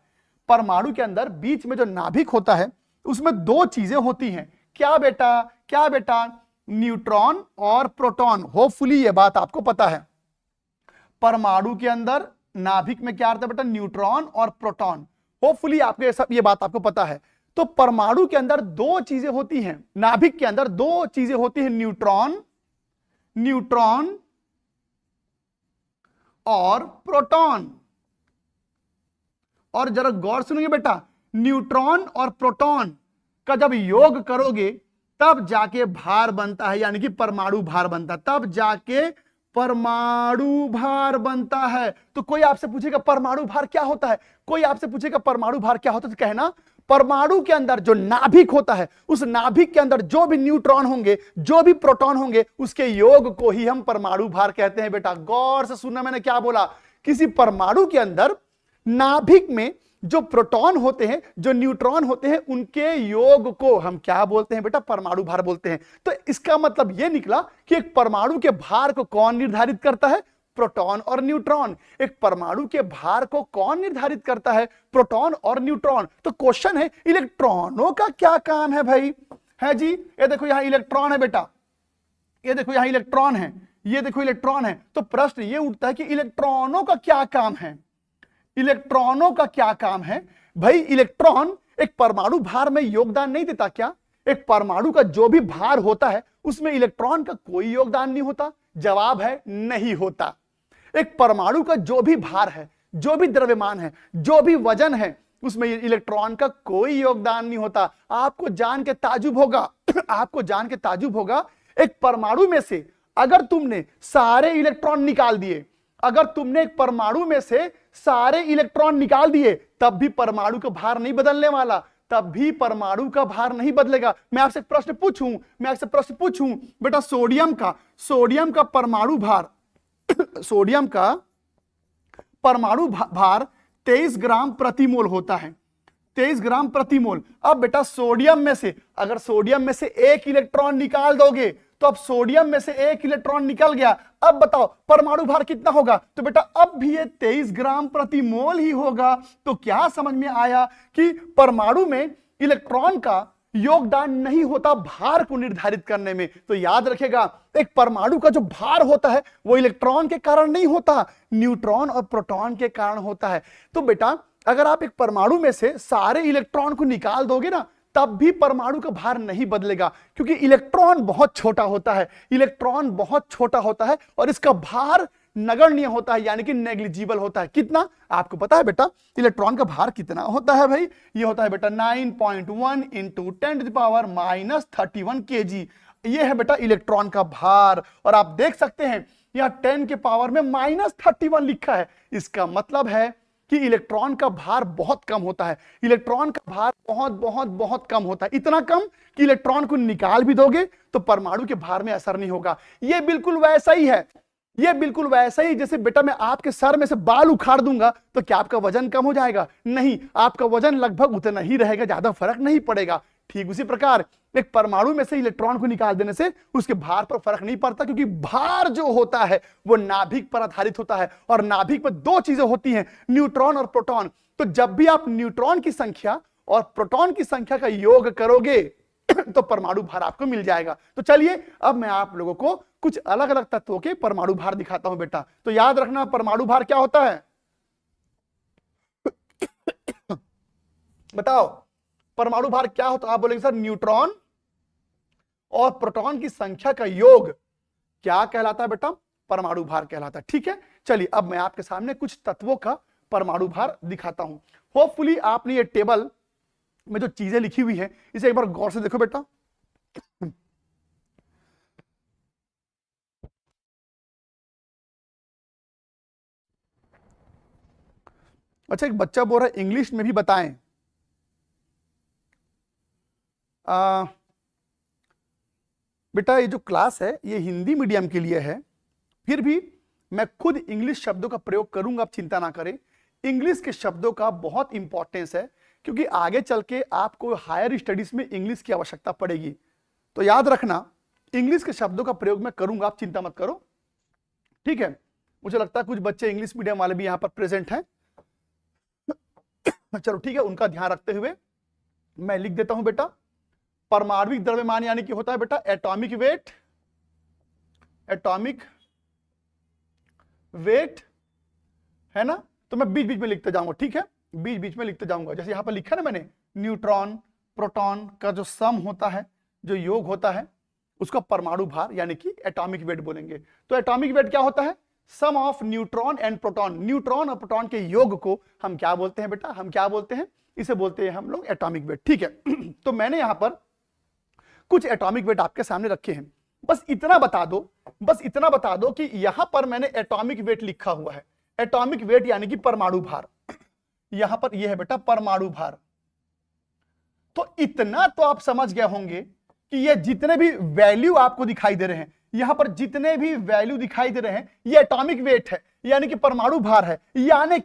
परमाणु के अंदर बीच में जो नाभिक होता है उसमें 2 चीजें होती हैं। क्या बेटा? न्यूट्रॉन और प्रोटॉन। होपफुली ये बात आपको पता है। परमाणु के अंदर नाभिक में क्या आता है बेटा? न्यूट्रॉन और प्रोटॉन। होपफुली आपको ये बात आपको पता है। तो परमाणु के अंदर 2 चीजें होती हैं, नाभिक के अंदर 2 चीजें होती हैं, न्यूट्रॉन और प्रोटॉन। और जरा गौर सुनिए बेटा, न्यूट्रॉन और प्रोटॉन का जब योग करोगे तब जाके भार बनता है, यानी कि परमाणु भार बनता है, तब जाके परमाणु भार बनता है। तो कोई आपसे पूछेगा परमाणु भार क्या होता है, तो कहना परमाणु के अंदर जो नाभिक होता है उस नाभिक के अंदर जो भी न्यूट्रॉन होंगे, जो भी प्रोटॉन होंगे, उसके योग को ही हम परमाणु भार कहते हैं। बेटा गौर से सुनना, मैंने क्या बोला, किसी परमाणु के अंदर नाभिक में जो प्रोटॉन होते हैं, जो न्यूट्रॉन होते हैं, उनके योग को हम क्या बोलते हैं बेटा? परमाणु भार बोलते हैं। तो इसका मतलब यह निकला कि एक परमाणु के भार को कौन निर्धारित करता है? प्रोटॉन और न्यूट्रॉन। एक परमाणु के भार को कौन निर्धारित करता है? प्रोटॉन और न्यूट्रॉन। तो क्वेश्चन है, इलेक्ट्रॉनों का क्या काम है भाई? है जी, ये देखो यहां इलेक्ट्रॉन है बेटा, ये देखो यहां इलेक्ट्रॉन है, ये देखो इलेक्ट्रॉन है। तो प्रश्न ये उठता है कि इलेक्ट्रॉनों का क्या काम है? इलेक्ट्रॉनों का क्या काम है भाई? इलेक्ट्रॉन एक परमाणु भार में योगदान नहीं देता क्या? एक परमाणु का जो भी भार होता है उसमें इलेक्ट्रॉन का कोई योगदान नहीं होता? जवाब है नहीं होता। एक परमाणु का जो भी भार है, जो भी द्रव्यमान है, जो भी वजन है, उसमें इलेक्ट्रॉन का कोई योगदान नहीं होता। आपको जान के ताजुब होगा आपको जान के ताजुब होगा, एक परमाणु में से अगर तुमने सारे इलेक्ट्रॉन निकाल दिए, अगर तुमने एक परमाणु में से सारे इलेक्ट्रॉन निकाल दिए, तब भी परमाणु का भार नहीं बदलने वाला, तब भी परमाणु का भार नहीं बदलेगा। मैं आपसे प्रश्न पूछूं बेटा, सोडियम का परमाणु भार सोडियम का परमाणु भार 23 ग्राम प्रति मोल होता है, 23 ग्राम प्रति मोल। अब बेटा सोडियम में से, अगर सोडियम में से एक इलेक्ट्रॉन निकाल दोगे, तो अब सोडियम में से एक इलेक्ट्रॉन निकल गया, अब बताओ परमाणु भार कितना होगा? तो बेटा अब भी ये 23 ग्राम प्रति मोल ही होगा। तो क्या समझ में आया कि परमाणु में इलेक्ट्रॉन का योगदान नहीं होता भार को निर्धारित करने में। तो याद रखेगा, एक परमाणु का जो भार होता है वो इलेक्ट्रॉन के कारण नहीं होता, न्यूट्रॉन और प्रोटॉन के कारण होता है। तो बेटा अगर आप एक परमाणु में से सारे इलेक्ट्रॉन को निकाल दोगे ना, तब भी परमाणु का भार नहीं बदलेगा, क्योंकि इलेक्ट्रॉन बहुत छोटा होता है, इलेक्ट्रॉन बहुत छोटा होता है और इसका भार नगण्य होता है, यानी कि नेग्लिजिबल होता है। कितना आपको पता है बेटा इलेक्ट्रॉन का भार कितना होता है भाई? ये होता है बेटा 9.1 इंटू 10⁻³ kg। ये है बेटा इलेक्ट्रॉन का भार। और आप देख सकते हैं यहां 10 के पावर में -31 लिखा है। इसका मतलब है कि इलेक्ट्रॉन का भार बहुत कम होता है, इलेक्ट्रॉन का भार बहुत बहुत बहुत कम होता है, इतना कम कि इलेक्ट्रॉन को निकाल भी दोगे तो परमाणु के भार में असर नहीं होगा। यह बिल्कुल वैसा ही है, यह बिल्कुल वैसा ही जैसे बेटा मैं आपके सर में से बाल उखाड़ दूंगा तो क्या आपका वजन कम हो जाएगा? नहीं, आपका वजन लगभग उतना ही रहेगा, ज्यादा फर्क नहीं पड़ेगा। ठीक उसी प्रकार एक परमाणु में से इलेक्ट्रॉन को निकाल देने से उसके भार पर फर्क नहीं पड़ता, क्योंकि भार जो होता है वो नाभिक पर आधारित होता है और नाभिक में दो चीजें होती हैं, न्यूट्रॉन और प्रोटॉन। तो जब भी आप न्यूट्रॉन की संख्या और प्रोटॉन की संख्या का योग करोगे तो परमाणु भार आपको मिल जाएगा। तो चलिए अब मैं आप लोगों को कुछ अलग अलग तत्वों के परमाणु भार दिखाता हूं बेटा। तो याद रखना परमाणु भार क्या होता है? बताओ परमाणु भार क्या होता है? आप बोलेंगे सर न्यूट्रॉन और प्रोटॉन की संख्या का योग क्या कहलाता है बेटा? परमाणु भार कहलाता है। ठीक है, चलिए अब मैं आपके सामने कुछ तत्वों का परमाणु भार दिखाता हूं। होपफुली आपने ये टेबल में जो चीजें लिखी हुई है इसे एक बार गौर से देखो बेटा। अच्छा, एक बच्चा बोल रहा है इंग्लिश में भी बताएं। बेटा ये जो क्लास है ये हिंदी मीडियम के लिए है, फिर भी मैं खुद इंग्लिश शब्दों का प्रयोग करूंगा, आप चिंता ना करें। इंग्लिश के शब्दों का बहुत इंपॉर्टेंस है, क्योंकि आगे चल के आपको हायर स्टडीज में इंग्लिश की आवश्यकता पड़ेगी। तो याद रखना इंग्लिश के शब्दों का प्रयोग मैं करूंगा, आप चिंता मत करो। ठीक है, मुझे लगता है कुछ बच्चे इंग्लिश मीडियम वाले भी यहां पर प्रेजेंट हैं। चलो ठीक है, उनका ध्यान रखते हुए मैं लिख देता हूं बेटा। परमाणविक द्रव्यमान यानी कि होता है बेटा एटॉमिक वेट, एटॉमिक वेट है ना। तो मैं बीच बीच में लिखते जाऊंगा, ठीक है, बीच बीच में लिखते जाऊंगा। जैसे यहां पर लिखा ना मैंने, न्यूट्रॉन प्रोटॉन का जो सम होता है, जो योग होता है, उसका परमाणु भार यानी कि एटॉमिक वेट बोलेंगे। तो एटॉमिक वेट क्या होता है? Sum of neutron and proton. Neutron और प्रोटॉन के योग को हम क्या बोलते हैं बेटा? हम क्या बोलते हैं? इसे बोलते हैं हम लोग एटॉमिक वेट। ठीक है, तो मैंने यहां पर कुछ एटॉमिक वेट आपके सामने रखे हैं। बस इतना बता दो, बस इतना बता दो कि यहां पर मैंने एटॉमिक वेट लिखा हुआ है। एटॉमिक वेट यानी कि परमाणु भार, यहां पर यह है बेटा परमाणु भार। तो इतना तो आप समझ गए होंगे कि ये जितने भी वैल्यू आपको दिखाई दे रहे हैं, यहां पर जितने भी वैल्यू दिखाई दे रहे हैं, ये एटॉमिक वेट है, यानी कि परमाणु भार है। यानी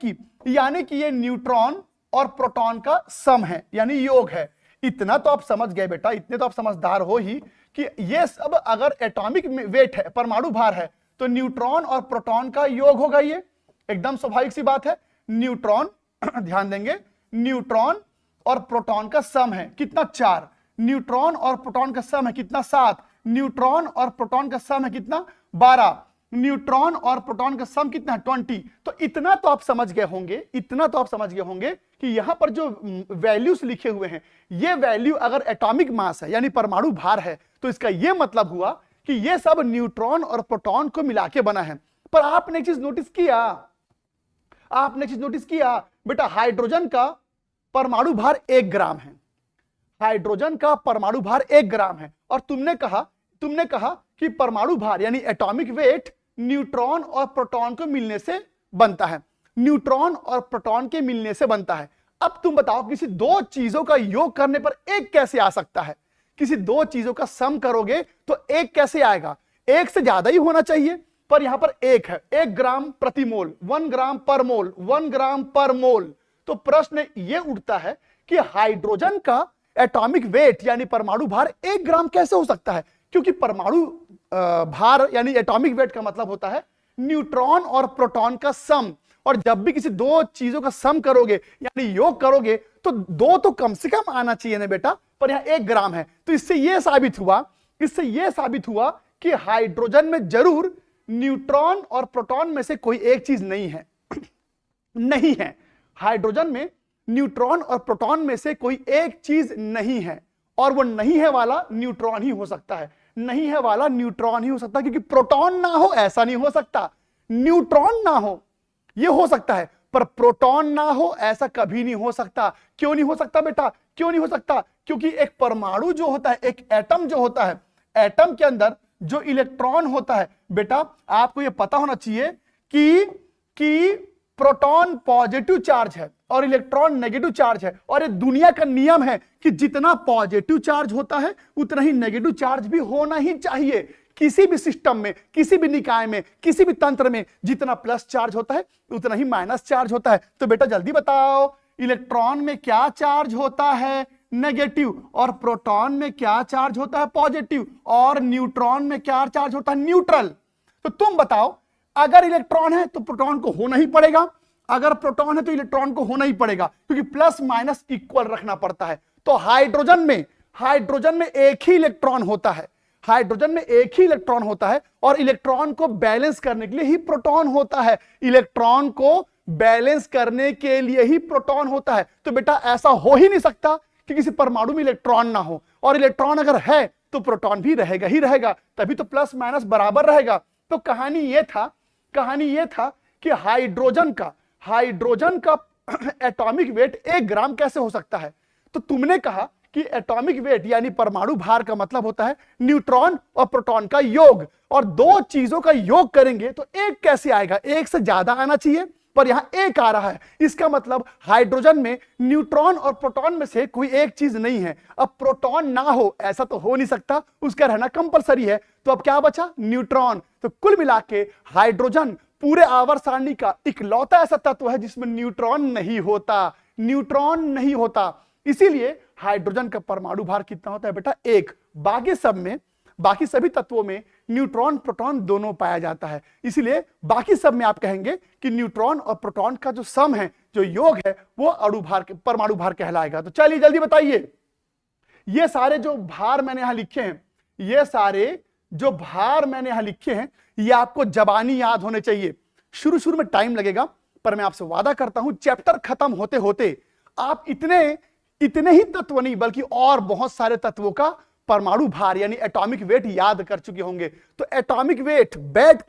कि ये न्यूट्रॉन और प्रोटॉन का सम है यानी योग है। इतना तो आप समझ गए बेटा, इतने तो आप समझदार हो ही कि ये सब अगर एटॉमिक वेट है, परमाणु भार है, तो न्यूट्रॉन और प्रोटॉन का योग होगा। ये एकदम स्वाभाविक सी बात है। न्यूट्रॉन ध्यान देंगे, न्यूट्रॉन और प्रोटॉन का सम है कितना 4, न्यूट्रॉन और प्रोटॉन का सम है कितना 7, न्यूट्रॉन और प्रोटॉन का सम है कितना 12, न्यूट्रॉन और प्रोटॉन का सम कितना है 20। तो इतना तो आप समझ गए होंगे, इतना तो आप समझ गए होंगे कि यहां पर जो वैल्यूज लिखे हुए हैं, ये वैल्यू अगर एटॉमिक मास है यानी परमाणु भार है, तो इसका यह मतलब हुआ कि ये सब न्यूट्रॉन और प्रोटॉन को मिला के बना है। पर आपने एक चीज नोटिस किया, आपने एक चीज नोटिस किया बेटा, हाइड्रोजन का परमाणु भार 1 ग्राम है, हाइड्रोजन का परमाणु भार 1 ग्राम है, और तुमने कहा कि परमाणु भार यानी एटॉमिक वेट न्यूट्रॉन और प्रोटॉन को मिलने से बनता है, न्यूट्रॉन और प्रोटॉन के मिलने से बनता है। अब तुम बताओ किसी दो चीजों का योग करने पर एक कैसे आ सकता है? किसी दो चीजों का सम करोगे तो एक कैसे आएगा? एक से ज्यादा ही होना चाहिए, पर यहां पर एक है, 1 ग्राम प्रति मोल, 1 ग्राम पर मोल, 1 ग्राम पर मोल। तो प्रश्न यह उठता है कि हाइड्रोजन का एटॉमिक वेट यानी परमाणु भार 1 ग्राम कैसे हो सकता है? क्योंकि परमाणु भार यानी एटॉमिक वेट का मतलब होता है न्यूट्रॉन और प्रोटॉन का सम, और जब भी किसी दो चीजों का सम करोगे यानी योग करोगे तो 2 तो कम से कम आना चाहिए ना बेटा, पर यहां 1 ग्राम है। तो इससे यह साबित हुआ कि हाइड्रोजन में जरूर न्यूट्रॉन और प्रोटॉन में से कोई एक चीज नहीं है नहीं है। हाइड्रोजन में न्यूट्रॉन और प्रोटॉन में से कोई एक चीज नहीं है, और वो नहीं है वाला न्यूट्रॉन ही हो सकता है, नहीं है वाला न्यूट्रॉन ही हो सकता है, क्योंकि प्रोटॉन ना हो ऐसा नहीं हो सकता, न्यूट्रॉन ना हो ये हो सकता है, पर प्रोटॉन ना हो ऐसा कभी नहीं हो सकता। क्यों नहीं हो सकता बेटा? क्यों नहीं हो सकता? क्योंकि एक परमाणु जो होता है, एक एटम जो होता है, एटम के अंदर जो इलेक्ट्रॉन होता है बेटा, आपको यह पता होना चाहिए कि प्रोटॉन पॉजिटिव चार्ज है और इलेक्ट्रॉन नेगेटिव चार्ज है, और ये दुनिया का नियम है कि जितना पॉजिटिव चार्ज होता है उतना ही नेगेटिव चार्ज भी होना ही चाहिए। किसी भी सिस्टम में, किसी भी निकाय में, किसी भी तंत्र में जितना प्लस चार्ज होता है उतना ही माइनस चार्ज होता है। तो बेटा जल्दी बताओ, इलेक्ट्रॉन में क्या चार्ज होता है? नेगेटिव। और प्रोटॉन में क्या चार्ज होता है? पॉजिटिव। और न्यूट्रॉन में क्या चार्ज होता है? न्यूट्रल। तो तुम बताओ, अगर इलेक्ट्रॉन है तो प्रोटॉन को होना ही पड़ेगा, अगर प्रोटॉन है तो इलेक्ट्रॉन को होना ही पड़ेगा, क्योंकि प्लस माइनस इक्वल रखना पड़ता है। तो हाइड्रोजन में एक ही इलेक्ट्रॉन होता है, हाइड्रोजन में एक ही इलेक्ट्रॉन होता है, और इलेक्ट्रॉन को बैलेंस करने के लिए ही प्रोटॉन होता है, इलेक्ट्रॉन को बैलेंस करने के लिए ही प्रोटॉन होता है। तो बेटा ऐसा हो ही नहीं सकता कि किसी परमाणु में इलेक्ट्रॉन ना हो, और इलेक्ट्रॉन अगर है तो प्रोटॉन भी रहेगा ही रहेगा, तभी तो प्लस माइनस बराबर रहेगा। तो कहानी यह था कि हाइड्रोजन का एटॉमिक वेट 1 ग्राम कैसे हो सकता है? तो तुमने कहा कि एटॉमिक वेट यानी परमाणु भार का मतलब होता है न्यूट्रॉन और प्रोटॉन का योग, और दो चीजों का योग करेंगे तो एक कैसे आएगा? एक से ज्यादा आना चाहिए, पर यहां एक आ रहा है। इसका मतलब हाइड्रोजन में न्यूट्रॉन और प्रोटॉन में से कोई एक चीज नहीं है। अब प्रोटॉन ना हो ऐसा तो हो नहीं सकता, उसका रहना कंपलसरी है। तो अब क्या बचा? न्यूट्रॉन। तो कुल मिला के हाइड्रोजन पूरे आवर्त सारणी का इकलौता ऐसा तत्व है जिसमें न्यूट्रॉन नहीं होता। इसीलिए हाइड्रोजन का परमाणु भार कितना होता है बेटा? 1। बाकी सभी तत्वों में न्यूट्रॉन प्रोटॉन दोनों पाया जाता है, इसीलिए बाकी सब में आप कहेंगे कि न्यूट्रॉन और प्रोटॉन का जो सम है, जो योग है, वो परमाणु भार कहलाएगा। तो चलिए जल्दी बताइए, ये सारे जो भार मैंने यहां लिखे हैं, ये आपको जबानी याद होने चाहिए। शुरू में टाइम लगेगा, पर मैं आपसे वादा करता हूं चैप्टर खत्म होते होते आप इतने ही तत्व नहीं बल्कि और बहुत सारे तत्वों का परमाणु भार यानी एटॉमिक वेट याद कर चुके होंगे। तो एटॉमिक वेट बैठ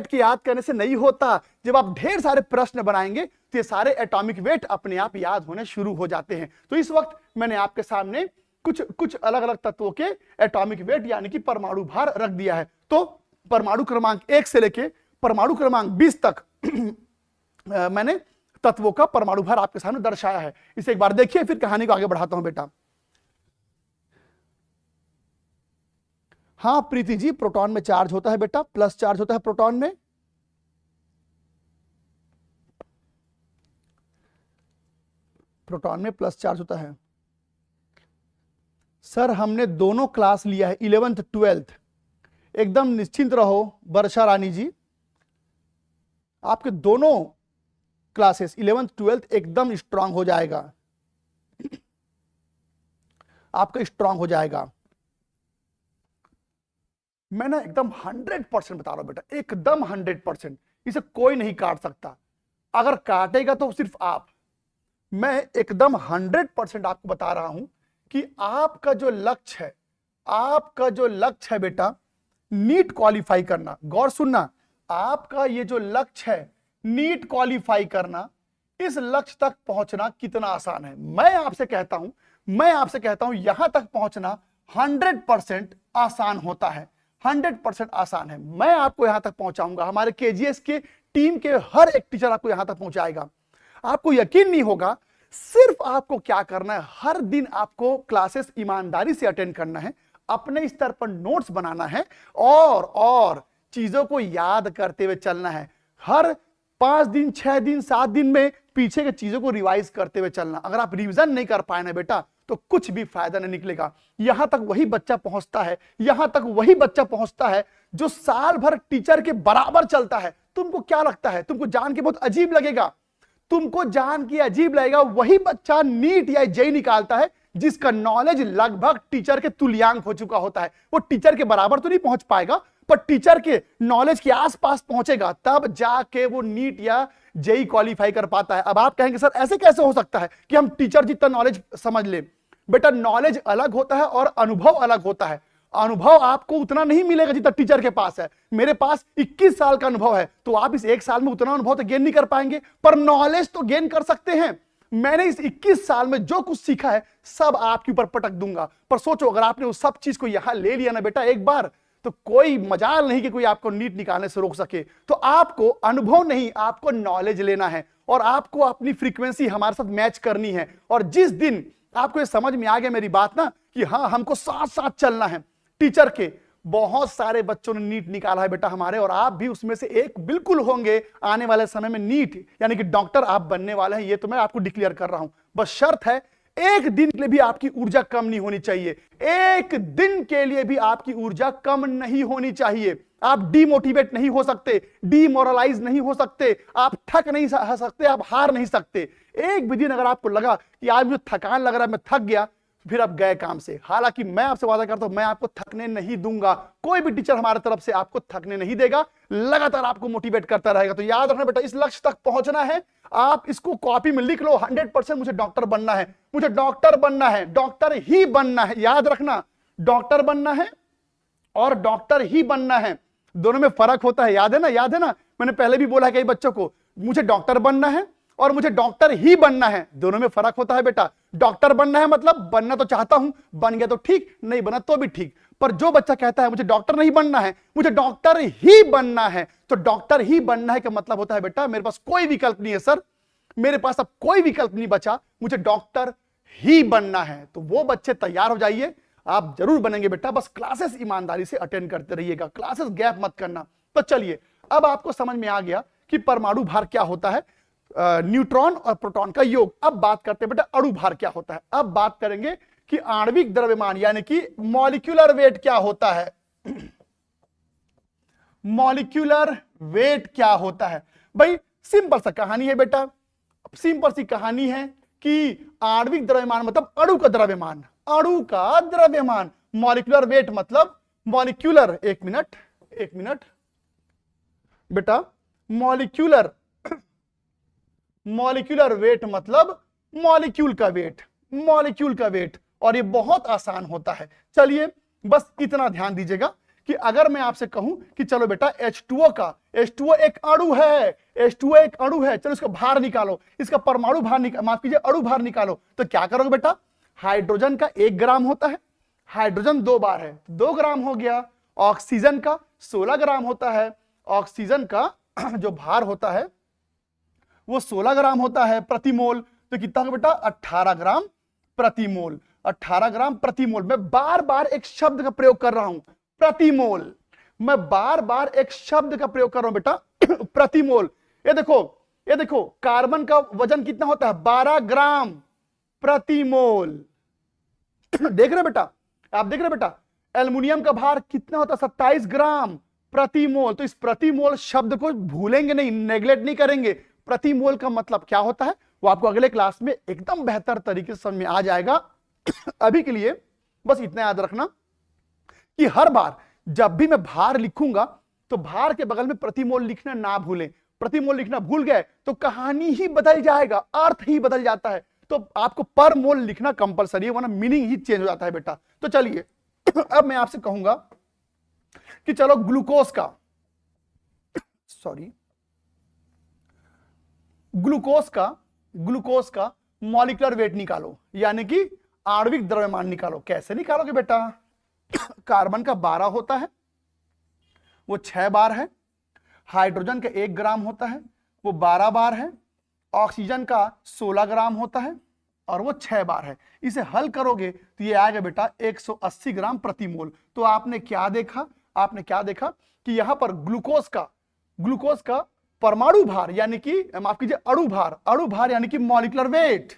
के याद करने से नहीं होता। जब आप ढेर सारे प्रश्न बनाएंगे तो ये सारे एटॉमिक वेट अपने आप याद होने शुरू हो जाते हैं। तो इस वक्त मैंने आपके सामने कुछ अलग अलग तत्वों के एटॉमिक वेट यानी कि परमाणु भार रख दिया है। तो परमाणु क्रमांक 1 से लेके परमाणु क्रमांक 20 तक मैंने तत्वों का परमाणु भार आपके सामने दर्शाया है। इसे एक बार देखिए, फिर कहानी को आगे बढ़ाता हूं बेटा। हाँ प्रीति जी, प्रोटॉन में चार्ज होता है बेटा, प्लस चार्ज होता है प्रोटॉन में। प्रोटॉन में प्लस चार्ज होता है। सर हमने दोनों क्लास लिया है 11th 12th। एकदम निश्चिंत रहो वर्षा रानी जी, आपके दोनों क्लासेस 11th 12th एकदम स्ट्रांग हो जाएगा, आपका स्ट्रांग हो जाएगा। मैं ना एकदम 100% बता रहा हूं बेटा, एकदम 100%। इसे कोई नहीं काट सकता, अगर काटेगा तो सिर्फ आप। मैं एकदम 100% आपको बता रहा हूं कि आपका जो लक्ष्य है, आपका जो लक्ष्य है बेटा नीट क्वालिफाई करना, गौर सुनना, आपका ये जो लक्ष्य है नीट क्वालिफाई करना, इस लक्ष्य तक पहुंचना कितना आसान है। मैं आपसे कहता हूं यहां तक पहुंचना 100% आसान होता है, 100% आसान है। मैं आपको यहां तक पहुंचाऊंगा, हमारे केजीएस के टीम के हर एक टीचर आपको यहां तक पहुंचाएगा। आपको यकीन नहीं होगा, सिर्फ आपको क्या करना है, हर दिन आपको क्लासेस ईमानदारी से अटेंड करना है, अपने स्तर पर नोट्स बनाना है और चीजों को याद करते हुए चलना है। हर 5 दिन 6 दिन 7 दिन में पीछे के चीजों को रिवाइज करते हुए चलना। अगर आप रिवीजन नहीं कर पाए ना बेटा तो कुछ भी फायदा नहीं निकलेगा। यहां तक वही बच्चा पहुंचता है, यहां तक वही बच्चा पहुंचता है जो साल भर टीचर के बराबर चलता है। तुमको क्या लगता है, तुमको जान के बहुत अजीब लगेगा, तुमको जान के अजीब लगेगा, वही बच्चा नीट या जेईई निकालता है जिसका नॉलेज लगभग टीचर के तुल्यांक हो चुका होता है। वो टीचर के बराबर तो नहीं पहुंच पाएगा, पर टीचर के नॉलेज के आसपास पहुंचेगा, तब जाके वो नीट या जेईई क्वालिफाई कर पाता है। अब आप कहेंगे सर ऐसे कैसे हो सकता है कि हम टीचर जितना नॉलेज समझ ले। बेटा नॉलेज अलग होता है और अनुभव अलग होता है। अनुभव आपको उतना नहीं मिलेगा जितना टीचर के पास है। मेरे पास 21 साल का अनुभव है, तो आप इस 1 साल में उतना अनुभव तो गेन नहीं कर पाएंगे, पर नॉलेज तो गेन कर सकते हैं। मैंने इस 21 साल में जो कुछ सीखा है सब आपके ऊपर पटक दूंगा। पर सोचो, अगर आपने उस सब चीज को यहां ले लिया ना बेटा एक बार, तो कोई मजाल नहीं कि कोई आपको नीट निकालने से रोक सके। तो आपको अनुभव नहीं, आपको नॉलेज लेना है और आपको अपनी फ्रीक्वेंसी हमारे साथ मैच करनी है। और जिस दिन आपको ये समझ में आ गया मेरी बात ना कि हाँ हमको साथ साथ चलना है, टीचर के बहुत सारे बच्चों ने नीट निकाला है बेटा हमारे, और आप भी उसमें से एक बिल्कुल होंगे। आने वाले समय में नीट यानी कि डॉक्टर आप बनने वाले हैं, ये तो मैं आपको डिक्लेयर कर रहा हूं। बस शर्त है एक दिन के लिए भी आपकी ऊर्जा कम नहीं होनी चाहिए, एक दिन के लिए भी आपकी ऊर्जा कम नहीं होनी चाहिए। आप डीमोटिवेट नहीं हो सकते, डीमोरलाइज नहीं हो सकते, आप थक नहीं सकते, आप हार नहीं सकते। एक भी दिन अगर आपको लगा कि आज मुझे थकान लग रहा है, मैं थक गया, फिर आप गए काम से। हालांकि मैं आपसे वादा करता हूं मैं आपको थकने नहीं दूंगा, कोई भी टीचर हमारे तरफ से आपको थकने नहीं देगा, लगातार आपको मोटिवेट करता रहेगा। तो याद रखना बेटा, इस लक्ष्य तक पहुंचना है। आप इसको कॉपी में लिख लो 100%, मुझे डॉक्टर बनना है, मुझे डॉक्टर बनना है, डॉक्टर ही बनना है। याद रखना, डॉक्टर बनना है और डॉक्टर ही बनना है, दोनों में फर्क होता है। याद है ना, याद है ना, मैंने पहले भी बोला है कई बच्चों को, मुझे डॉक्टर बनना है और मुझे डॉक्टर ही बनना है, दोनों में फर्क होता है बेटा। डॉक्टर बनना है मतलब बनना तो चाहता हूं, बन गया तो ठीक, नहीं बना तो भी ठीक। पर जो बच्चा कहता है मुझे डॉक्टर नहीं बनना है, मुझे डॉक्टर ही बनना है, तो डॉक्टर ही बनना है का मतलब होता है बेटा मेरे पास कोई विकल्प नहीं है सर, मेरे पास अब कोई विकल्प नहीं बचा, मुझे डॉक्टर ही बनना है। तो वो बच्चे तैयार हो जाइए, आप जरूर बनेंगे बेटा। बस क्लासेस ईमानदारी से अटेंड करते रहिएगा, क्लासेस गैप मत करना। तो चलिए, अब आपको समझ में आ गया कि परमाणु भार क्या होता है, न्यूट्रॉन और प्रोटॉन का योग। अब बात करते हैं बेटा अणु भार क्या होता है। अब बात करेंगे कि आणविक द्रव्यमान यानी कि मॉलिक्यूलर वेट क्या होता है। मॉलिक्यूलर वेट क्या होता है भाई, सिंपल सा कहानी है बेटा, सिंपल सी कहानी है कि आणविक द्रव्यमान मतलब अणु का द्रव्यमान, अणु का द्रव्यमान। मॉलिक्यूलर वेट मतलब मॉलिक्यूलर, एक मिनट बेटा, मॉलिक्यूलर वेट मतलब मॉलिक्यूल का वेट, मॉलिक्यूल का वेट। और ये बहुत आसान होता है। चलिए बस इतना ध्यान दीजिएगा कि अगर मैं आपसे कहूं कि चलो बेटा H2O का, H2O एक अणु है, H2O एक अणु है, चलो इसका भार निकालो, इसका परमाणु भार माफ कीजिए अणु भार निकालो, तो क्या करोगे बेटा, हाइड्रोजन का 1 ग्राम होता है, हाइड्रोजन 2 बार है, 2 ग्राम हो गया। ऑक्सीजन का 16 ग्राम होता है, ऑक्सीजन का जो भार होता है वो 16 ग्राम होता है प्रति मोल, तो कितना होगा बेटा 18 ग्राम प्रति मोल, 18 ग्राम प्रति मोल। मैं बार बार एक शब्द का प्रयोग कर रहा हूं, प्रति मोल, मैं बार बार एक शब्द का प्रयोग कर रहा हूं बेटा, प्रति मोल। ये देखो कार्बन का वजन कितना होता है 12 ग्राम, प्रति मोल। देख रहे बेटा, आप देख रहे बेटा, एल्युमिनियम का भार कितना होता है? 27 ग्राम प्रति मोल। तो इस प्रति मोल शब्द को भूलेंगे नहीं, नेग्लेक्ट नहीं करेंगे। प्रति मोल का मतलब क्या होता है वो आपको अगले क्लास में एकदम बेहतर तरीके से समझ में आ जाएगा। अभी के लिए बस इतना याद रखना कि हर बार जब भी मैं भार लिखूंगा तो भार के बगल में प्रति मोल लिखना ना भूलें। प्रति मोल लिखना भूल गए तो कहानी ही बदल जाएगा, अर्थ ही बदल जाता है। तो आपको पर मोल लिखना कंपलसरी है, वरना मीनिंग ही चेंज हो जाता है बेटा। तो चलिए अब मैं आपसे कहूंगा कि चलो ग्लूकोज का मॉलिक्यूलर वेट निकालो, यानी कि आणविक द्रव्यमान निकालो। कैसे निकालोगे बेटा? कार्बन का 12 होता है, वो 6 बार है। हाइड्रोजन का 1 ग्राम होता है, वो 12 बार है। ऑक्सीजन का 16 ग्राम होता है और वो 6 बार है। इसे हल करोगे तो ये आएगा बेटा 180 ग्राम प्रति मोल। तो आपने क्या देखा कि यहां पर ग्लूकोज का परमाणु भार यानी कि माफ कीजिए अणु भार यानी कि मॉलिक्यूलर वेट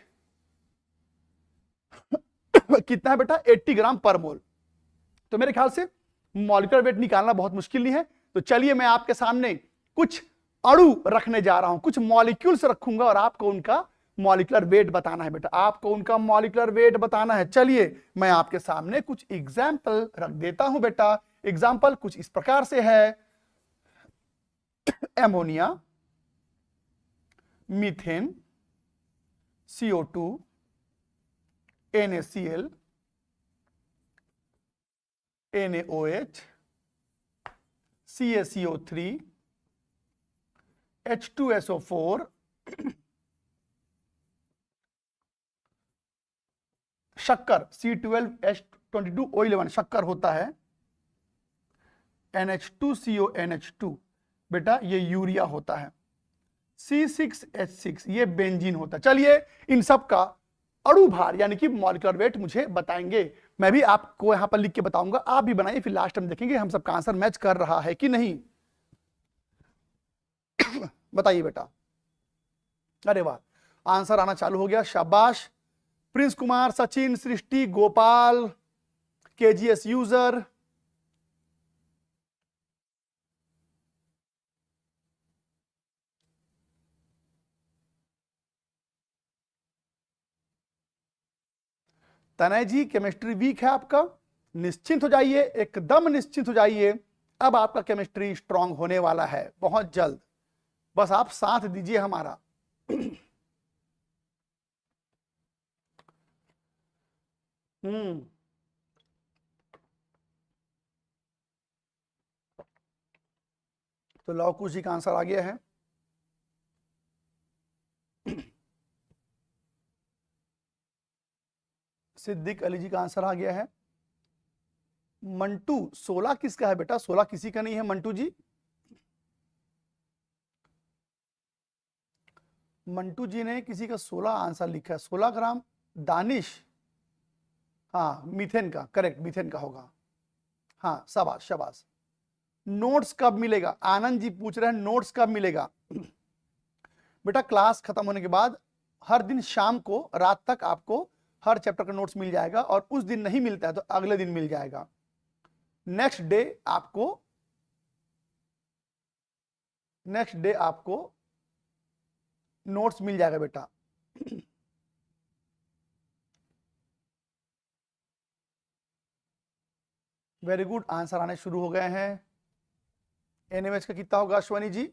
कितना है बेटा? 80 ग्राम पर मोल। तो मेरे ख्याल से मॉलिक्यूलर वेट निकालना बहुत मुश्किल नहीं है। तो चलिए मैं आपके सामने कुछ अणु रखने जा रहा हूं, कुछ मॉलिक्यूल्स रखूंगा और आपको उनका मॉलिक्यूलर वेट बताना है बेटा, आपको उनका मॉलिक्यूलर वेट बताना है। चलिए मैं आपके सामने कुछ एग्जाम्पल रख देता हूं बेटा। एग्जाम्पल कुछ इस प्रकार से है, ammonia, methane, CO2, NaCl, NaOH, CaCO3, H2SO4, शक्कर C12H22O11 शक्कर होता है, NH2CONH2 बेटा ये यूरिया होता है, C6H6 ये बेंजीन होता है। चलिए इन सब का अणु भार यानी कि मॉलिक्यूलर वेट मुझे बताएंगे। मैं भी आपको यहां पर लिख के बताऊंगा, आप भी बनाइए, फिर लास्ट में देखेंगे हम सबका आंसर मैच कर रहा है कि नहीं। बताइए बेटा। अरे वाह, आंसर आना चालू हो गया, शाबाश। प्रिंस कुमार, सचिन, सृष्टि, गोपाल, KGS यूजर, तनय जी केमिस्ट्री वीक है आपका, निश्चिंत हो जाइए, एकदम निश्चिंत हो जाइए। अब आपका केमिस्ट्री स्ट्रांग होने वाला है बहुत जल्द, बस आप साथ दीजिए हमारा। तो लौकुश जी का आंसर आ गया है। सिद्दीक अली जी का आंसर आ गया है। मंटू 16 किसका है बेटा? 16 किसी का नहीं है मंटू जी। मंटू जी ने किसी का 16 आंसर लिखा है, 16 ग्राम। दानिश, हाँ मीथेन का, करेक्ट मीथेन का होगा। हाँ शाबाश शाबाश। नोट्स कब मिलेगा? आनंद जी पूछ रहे हैं नोट्स कब मिलेगा। बेटा क्लास खत्म होने के बाद हर दिन शाम को रात तक आपको हर चैप्टर का नोट्स मिल जाएगा, और उस दिन नहीं मिलता है तो अगले दिन मिल जाएगा। नेक्स्ट डे आपको नोट्स मिल जाएगा बेटा। वेरी गुड, आंसर आने शुरू हो गए हैं। NMH का कितना होगा अश्वनी जी?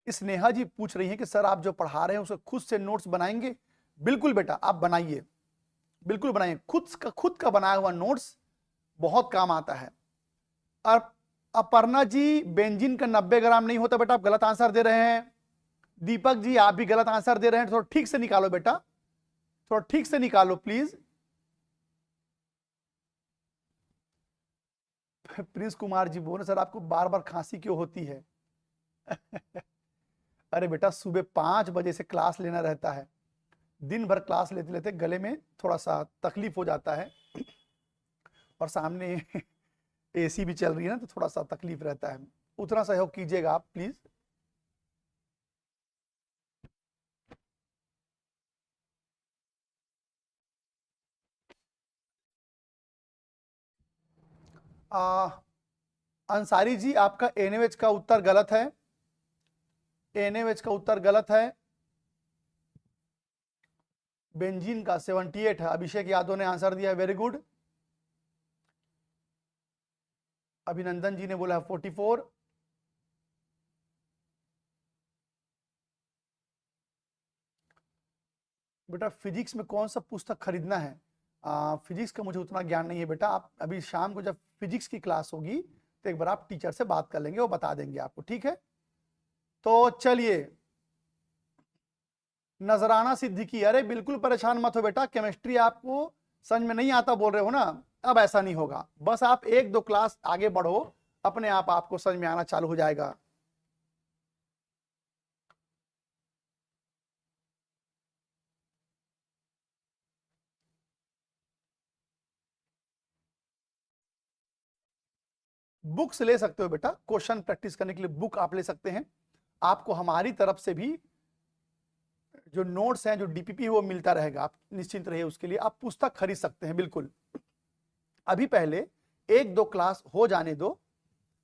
स्नेहा जी पूछ रही हैं कि सर आप जो पढ़ा रहे हैं उसे खुद से नोट्स बनाएंगे? बिल्कुल बेटा आप बनाइए, बिल्कुल बनाइए। खुद का बनाया हुआ नोट्स बहुत काम आता है। और अपर्णा जी बेंजीन का 90 ग्राम नहीं होता बेटा, आप गलत आंसर दे रहे हैं। दीपक जी आप भी गलत आंसर दे रहे हैं, थोड़ा ठीक से निकालो बेटा, थोड़ा ठीक से निकालो प्लीज। प्रिंस कुमार जी बोले सर आपको बार बार खांसी क्यों होती है? अरे बेटा सुबह 5 बजे से क्लास लेना रहता है, दिन भर क्लास लेते लेते गले में थोड़ा सा तकलीफ हो जाता है, और सामने एसी भी चल रही है ना, तो थोड़ा सा तकलीफ रहता है। उतना सहयोग कीजिएगा आप प्लीज। अंसारी जी, आपका एनएच का उत्तर गलत है। एनएच का उत्तर गलत है। बेंजीन का 78 है। अभिषेक यादव ने आंसर दिया, वेरी गुड। अभिनंदन जी ने बोला 44। बेटा फिजिक्स में कौन सा पुस्तक खरीदना है? फिजिक्स का मुझे उतना ज्ञान नहीं है बेटा। आप अभी शाम को जब फिजिक्स की क्लास होगी तो एक बार आप टीचर से बात कर लेंगे, वो बता देंगे आपको, ठीक है? तो चलिए, नजराना सिद्दीकी, अरे बिल्कुल परेशान मत हो बेटा, केमिस्ट्री आपको समझ में नहीं आता बोल रहे हो ना, अब ऐसा नहीं होगा। बस आप 1-2 क्लास आगे बढ़ो, अपने आप आपको समझ में आना चालू हो जाएगा। बुक्स ले सकते हो बेटा, क्वेश्चन प्रैक्टिस करने के लिए बुक आप ले सकते हैं। आपको हमारी तरफ से भी जो नोट्स हैं, जो डीपीपी है, वो मिलता रहेगा। आप निश्चिंत रहिए, उसके लिए आप पुस्तक खरीद सकते हैं बिल्कुल। अभी पहले 1-2 क्लास हो जाने दो,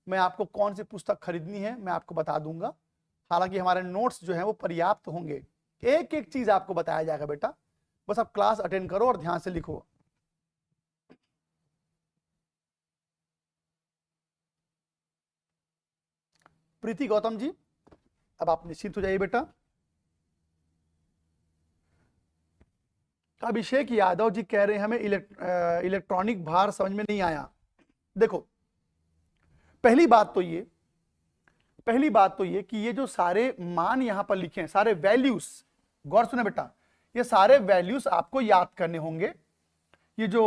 मैं आपको कौन सी पुस्तक खरीदनी है मैं आपको बता दूंगा। हालांकि हमारे नोट्स जो हैं वो पर्याप्त होंगे, एक एक चीज आपको बताया जाएगा बेटा। बस आप क्लास अटेंड करो और ध्यान से लिखो। प्रीति गौतम जी, अब आप निश्चिंत हो जाइए बेटा। अभिषेक यादव जी कह रहे हैं हमें इलेक्ट्रॉनिक भार समझ में नहीं आया। देखो, पहली बात तो ये कि ये जो सारे मान यहां पर लिखे हैं, सारे वैल्यूज, गौर सुने बेटा, ये सारे वैल्यूज आपको याद करने होंगे। ये जो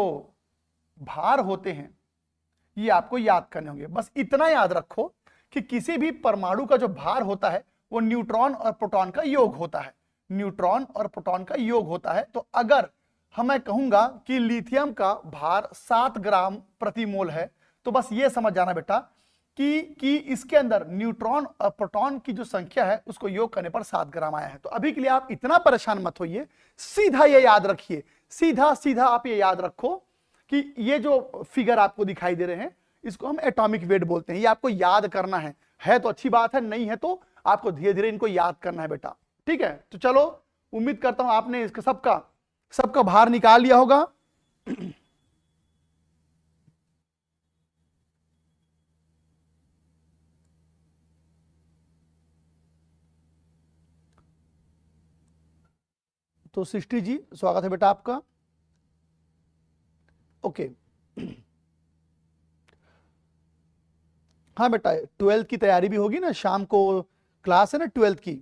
भार होते हैं ये आपको याद करने होंगे। बस इतना याद रखो कि किसी भी परमाणु का जो भार होता है वो न्यूट्रॉन और प्रोटॉन का योग होता है। न्यूट्रॉन और प्रोटॉन का योग होता है। तो अगर मैं कहूंगा कि लिथियम का भार 7 ग्राम प्रति मोल है, तो बस ये समझ जाना बेटा कि इसके अंदर न्यूट्रॉन और प्रोटॉन की जो संख्या है उसको योग करने पर 7 ग्राम आया है। तो अभी के लिए आप इतना परेशान मत होइए, सीधा ये याद रखिए, सीधा आप ये याद रखो कि ये जो फिगर आपको दिखाई दे रहे हैं इसको हम एटॉमिक वेट बोलते हैं। ये आपको याद करना है तो अच्छी बात है, नहीं है तो आपको धीरे धीरे इनको याद करना है बेटा, ठीक है? तो चलो, उम्मीद करता हूं आपने इसका सबका भार निकाल लिया होगा। तो सृष्टि जी, स्वागत है बेटा आपका। ओके, हाँ बेटा, 12th की तैयारी भी होगी ना, शाम को क्लास है ना 12th की,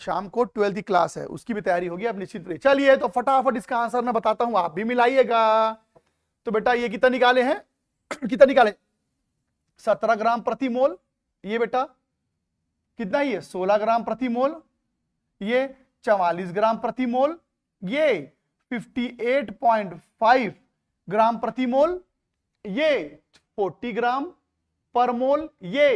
शाम को 12th की क्लास है, उसकी भी तैयारी होगी, आप निश्चित रहिए। चलिए, तो फटाफट इसका आंसर मैं बताता हूं, आप भी मिलाइएगा। तो बेटा ये कितना निकाले हैं? कितना निकाले? 17 ग्राम प्रति मोल। ये बेटा कितना? ये 16 ग्राम प्रति मोल। ये 44 ग्राम प्रति मोल। ये 58.5 ग्राम प्रति मोल। ये 40 ग्राम पर मोल। ये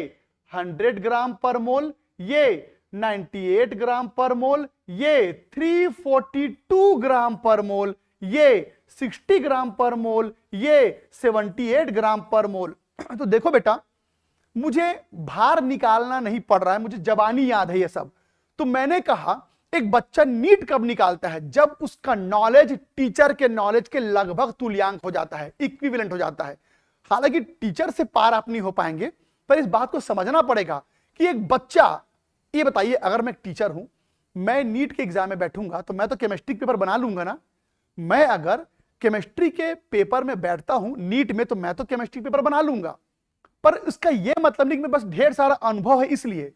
100 ग्राम पर मोल। ये 98 ग्राम पर मोल। ये 342 ग्राम पर मोल। ये 60 ग्राम पर मोल। ये 78 ग्राम पर मोल। तो देखो बेटा, मुझे भार निकालना नहीं पड़ रहा है, मुझे जबानी याद है ये सब। तो मैंने कहा एक बच्चा नीट कब निकालता है? जब उसका नॉलेज टीचर के नॉलेज के लगभग तुल्यांक हो जाता है, इक्विवेलेंट हो जाता है। हालांकि टीचर से पार आप नहीं हो पाएंगे, पर इस बात को समझना पड़ेगा कि एक बच्चा, ये बताइए, अगर मैं टीचर हूं, मैं नीट के एग्जाम में बैठूंगा तो मैं तो केमिस्ट्री पेपर बना लूंगा ना। मैं अगर केमिस्ट्री के पेपर में बैठता हूं नीट में, तो मैं तो केमिस्ट्री पेपर बना लूंगा। पर इसका यह मतलब नहीं कि मेरे पास ढेर सारा अनुभव है, इसलिए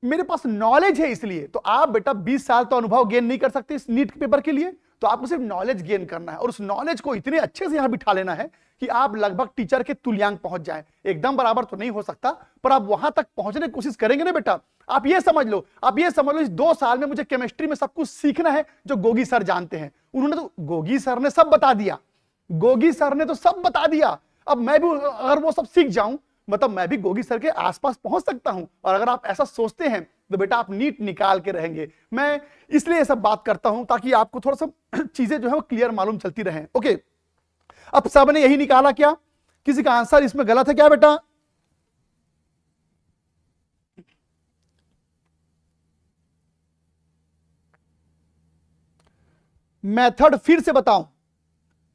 मेरे पास नॉलेज है इसलिए। तो आप बेटा 20 साल तो अनुभव गेन नहीं कर सकते इस नीट के पेपर के लिए, तो आपको सिर्फ नॉलेज गेन करना है, और उस नॉलेज को इतने अच्छे से यहां बिठा लेना है कि आप लगभग टीचर के तुल्यांक पहुंच जाएं। एकदम बराबर तो नहीं हो सकता, पर आप वहां तक पहुंचने की कोशिश करेंगे ना बेटा। आप ये समझ लो इस 2 साल में मुझे केमिस्ट्री में सब कुछ सीखना है जो गोगी सर जानते हैं। उन्होंने तो, गोगी सर ने सब बता दिया, गोगी सर ने तो सब बता दिया। अब मैं भी अगर वो सब सीख जाऊं, मतलब मैं भी गोगी सर के आसपास पहुंच सकता हूं। और अगर आप ऐसा सोचते हैं तो बेटा आप नीट निकाल के रहेंगे। मैं इसलिए ये सब बात करता हूं ताकि आपको थोड़ा सा चीजें जो है वो क्लियर मालूम चलती रहें। ओके, अब सबने यही निकाला क्या? किसी का आंसर इसमें गलत है क्या बेटा? मेथड फिर से बताऊं,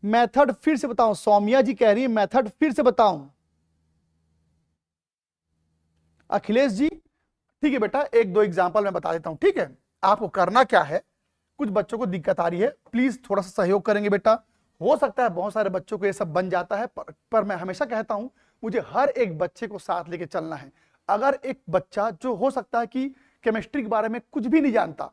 मेथड फिर से बताऊं। सौम्या जी कह रही है मेथड फिर से बताऊं। अखिलेश जी ठीक है बेटा, एक दो एग्जांपल मैं बता देता हूं, ठीक है? आपको करना क्या है, कुछ बच्चों को दिक्कत आ रही है, प्लीज थोड़ा सा सहयोग करेंगे बेटा। हो सकता है बहुत सारे बच्चों को ये सब बन जाता है, पर मैं हमेशा कहता हूं मुझे हर एक बच्चे को साथ लेके चलना है। अगर एक बच्चा जो हो सकता है कि केमिस्ट्री के बारे में कुछ भी नहीं जानता,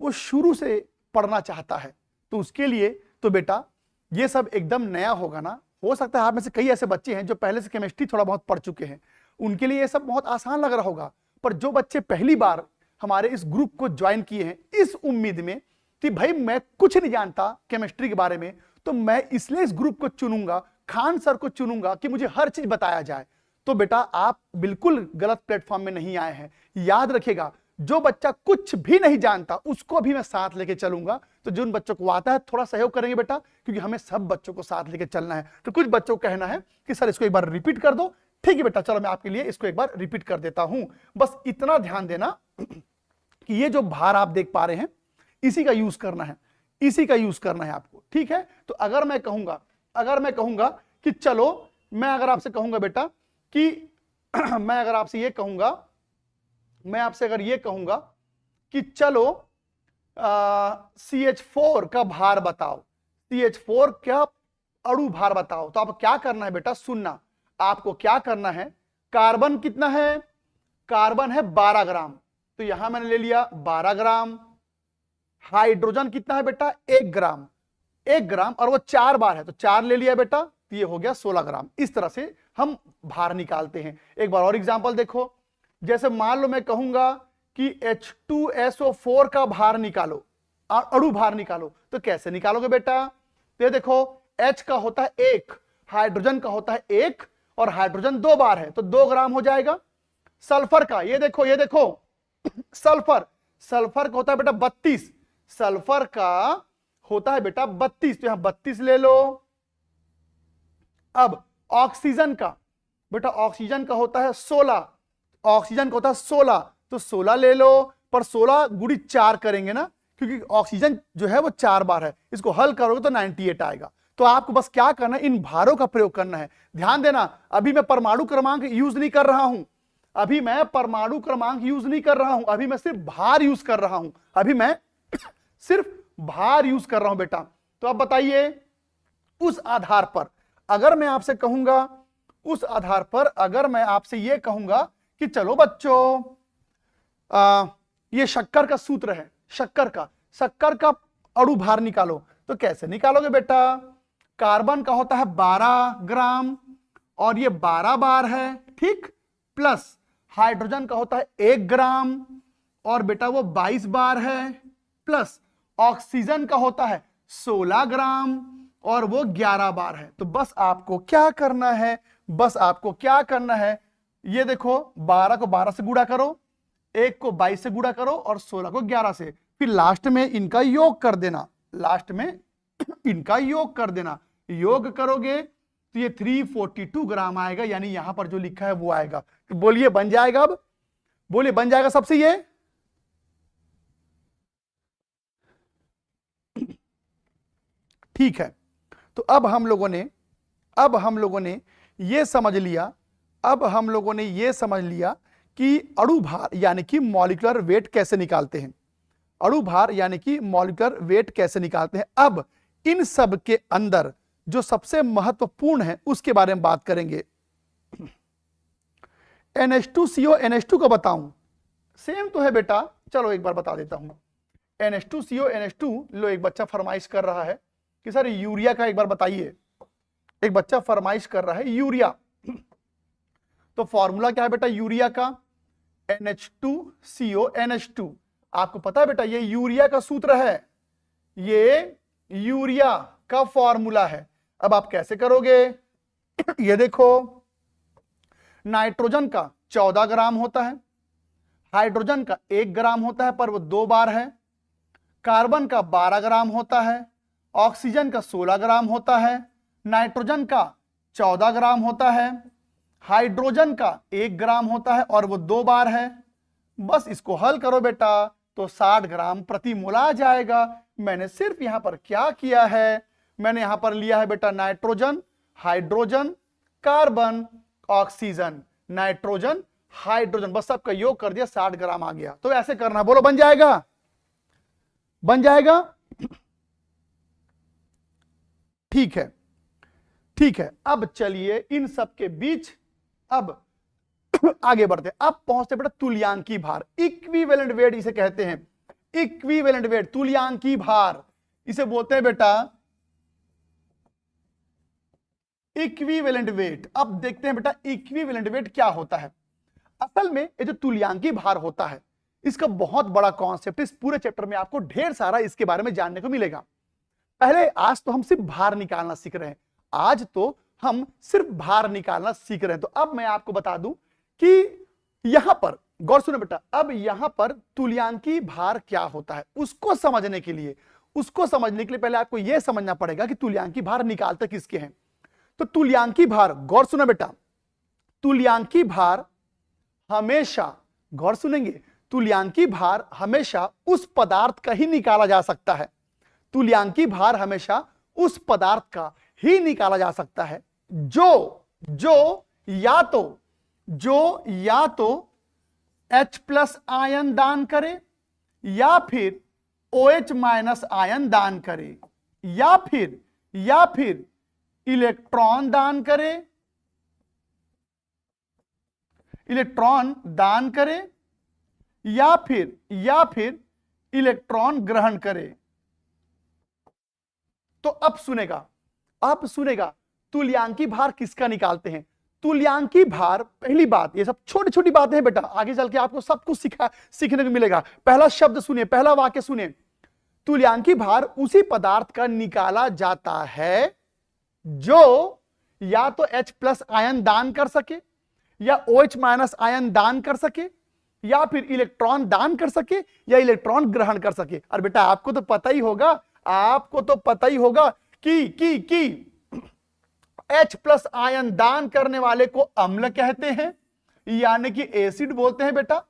वो शुरू से पढ़ना चाहता है, तो उसके लिए तो बेटा ये सब एकदम नया होगा ना। हो सकता है आप में से कई ऐसे बच्चे हैं जो पहले से केमिस्ट्री थोड़ा बहुत पढ़ चुके हैं, उनके लिए ये सब बहुत आसान लग रहा होगा। पर जो बच्चे पहली बार हमारे इस ग्रुप को ज्वाइन किए हैं इस उम्मीद में कि भाई मैं कुछ नहीं जानता केमिस्ट्री के बारे में, तो मैं इसलिए इस ग्रुप को चुनूंगा, खान सर को चुनूंगा कि मुझे हर चीज बताया जाए, तो बेटा आप बिल्कुल गलत प्लेटफॉर्म में नहीं आए हैं। याद रखिएगा, जो बच्चा कुछ भी नहीं जानता उसको भी मैं साथ लेके चलूंगा। तो जिन बच्चों को आता है थोड़ा सहयोग करेंगे बेटा, क्योंकि हमें सब बच्चों को साथ लेके चलना है। तो कुछ बच्चों को कहना है कि सर इसको एक बार रिपीट कर दो। ठीक है बेटा, चलो मैं आपके लिए इसको एक बार रिपीट कर देता हूं। बस इतना ध्यान देना कि ये जो भार आप देख पा रहे हैं इसी का यूज करना है, इसी का यूज करना है आपको, ठीक है? तो अगर मैं कहूंगा कि चलो, मैं अगर आपसे कहूंगा बेटा कि मैं अगर आपसे ये कहूंगा, मैं आपसे अगर ये कहूंगा कि चलो CH4 का भार बताओ, CH4 का अणु भार बताओ, तो आपको क्या करना है बेटा? सुनना, आपको क्या करना है, कार्बन कितना है? कार्बन है 12 ग्राम, तो यहां मैंने ले लिया 12 ग्राम। हाइड्रोजन कितना है बेटा? 1 ग्राम, 1 ग्राम, और वो 4 बार है तो 4 ले लिया बेटा, तो ये हो गया 16 ग्राम। इस तरह से हम भार निकालते हैं। एक बार और एग्जांपल देखो, जैसे मान लो मैं कहूंगा कि H2SO4 का भार निकालो, अणु भार निकालो, तो कैसे निकालोगे बेटा? तो ये देखो, H का होता है 1, हाइड्रोजन का होता है 1, और हाइड्रोजन 2 बार है तो 2 ग्राम हो जाएगा। सल्फर का ये देखो सल्फर का होता है बेटा 32, सल्फर का होता है बेटा 32, तो यहां 32 ले लो। अब ऑक्सीजन का बेटा, ऑक्सीजन का होता है 16, ऑक्सीजन का होता है 16, तो 16 ले लो, पर 16 गुड़ी 4 करेंगे ना, क्योंकि ऑक्सीजन जो है वो 4 बार है, इसको हल करोगे तो 98 आएगा। तो आपको बस क्या करना है, इन भारों का प्रयोग करना है। ध्यान देना, अभी मैं परमाणु क्रमांक यूज नहीं कर रहा हूं, अभी मैं परमाणु क्रमांक यूज नहीं कर रहा हूं, अभी मैं सिर्फ भार यूज कर रहा हूं, अभी मैं सिर्फ भार यूज कर रहा हूं बेटा। तो अब बताइए, उस आधार पर अगर मैं आपसे कहूंगा, उस आधार पर अगर मैं आपसे यह कहूंगा कि चलो बच्चों ये शक्कर का सूत्र है, शक्कर का अणु भार निकालो, तो कैसे निकालोगे बेटा? कार्बन का होता है 12 ग्राम और ये 12 बार है, ठीक, प्लस हाइड्रोजन का होता है 1 ग्राम और बेटा वो 22 बार है, प्लस ऑक्सीजन का होता है 16 ग्राम और वो 11 बार है। तो बस आपको क्या करना है, बस आपको क्या करना है, ये देखो 12 को 12 से गुणा करो, 1 को 22 से गुणा करो और 16 को 11 से, फिर लास्ट में इनका योग कर देना, लास्ट में इनका योग कर देना। योग करोगे तो ये 342 ग्राम आएगा, यानी यहां पर जो लिखा है वो आएगा। तो बोलिए बन जाएगा? अब बोलिए बन जाएगा सबसे ये? ठीक है, तो अब हम लोगों ने ये समझ लिया, अब हम लोगों ने ये समझ लिया कि अणु भार यानी कि मॉलिक्यूलर वेट कैसे निकालते हैं, अणु भार यानी कि मॉलिक्यूलर वेट कैसे निकालते हैं। अब इन सब के अंदर जो सबसे महत्वपूर्ण है उसके बारे में बात करेंगे। NH2CO NH2 का बताऊं, सेम तो है बेटा, चलो एक बार बता देता हूं। NH2CO NH2, लो एक बच्चा फरमाइश कर रहा है कि सर यूरिया का एक बार बताइए, एक बच्चा फरमाइश कर रहा है यूरिया। तो फॉर्मूला क्या है बेटा यूरिया का? NH2CO NH2। आपको पता है बेटा ये यूरिया का सूत्र है, ये यूरिया का फॉर्मूला है। अब आप कैसे करोगे? ये देखो, नाइट्रोजन का 14 ग्राम होता है, हाइड्रोजन का 1 ग्राम होता है पर वो 2 बार है, कार्बन का 12 ग्राम होता है, ऑक्सीजन का 16 ग्राम होता है, नाइट्रोजन का 14 ग्राम होता है, हाइड्रोजन का 1 ग्राम होता है और वो 2 बार है। बस इसको हल करो बेटा तो 60 ग्राम प्रति मोल आ जाएगा। मैंने सिर्फ यहां पर क्या किया है, मैंने यहां पर लिया है बेटा nitrogen, hydrogen, carbon, oxygen, nitrogen, hydrogen, बस सबका योग कर दिया, 60 ग्राम आ गया। तो ऐसे करना, बोलो बन जाएगा, बन जाएगा। ठीक है, ठीक है। अब चलिए इन सब के बीच अब आगे बढ़ते हैं। अब पहुंचते बेटा तुल्यांकी भार, इक्विवेलेंट वेट इसे कहते हैं, इक्विवेलेंट वेट, तुल्यांकी भार इसे बोलते हैं बेटा इक्विवेलेंट वेट। अब देखते हैं बेटा इक्विवेलेंट वेट क्या होता है। असल में ये जो तुल्यांकी भार होता है इसका बहुत बड़ा कॉन्सेप्ट, इस पूरे चैप्टर में आपको ढेर सारा इसके बारे में जानने को मिलेगा। पहले आज तो हम सिर्फ भार निकालना सीख रहे हैं, आज तो हम सिर्फ भार निकालना सीख रहे हैं। तो अब मैं आपको बता दूं कि यहां पर गौर सुनो बेटा, अब यहां पर तुल्यांकी भार क्या होता है उसको समझने के लिए पहले आपको यह समझना पड़ेगा कि तुल्यांकी भार निकालते किसके हैं। तो तुल्यांकी भार, गौर सुनो बेटा, तुल्यांकी भार हमेशा, गौर सुनेंगे, तुल्यांकी भार हमेशा उस पदार्थ का ही निकाला जा सकता है, तुल्यांकी भार हमेशा उस पदार्थ का ही निकाला जा सकता है जो या तो H+ आयन दान करे या फिर OH- आयन दान करे या फिर इलेक्ट्रॉन दान करे, इलेक्ट्रॉन दान करे या फिर इलेक्ट्रॉन ग्रहण करे। तो अब सुनेगा तुल्यांकी भार किसका निकालते हैं। तुल्यांकी भार, पहली बात, ये सब छोटी छोटी बातें हैं बेटा, आगे चल के आपको सब कुछ सीखने को मिलेगा। पहला शब्द सुनिए, पहला वाक्य सुनिए, तुल्यांकी भार उसी पदार्थ का निकाला जाता है जो या तो H+ आयन दान कर सके या OH- आयन दान कर सके या फिर इलेक्ट्रॉन दान कर सके या इलेक्ट्रॉन ग्रहण कर सके। और बेटा आपको तो पता ही होगा कि H+ आयन दान करने वाले को अम्ल कहते हैं, यानी कि एसिड बोलते हैं बेटा,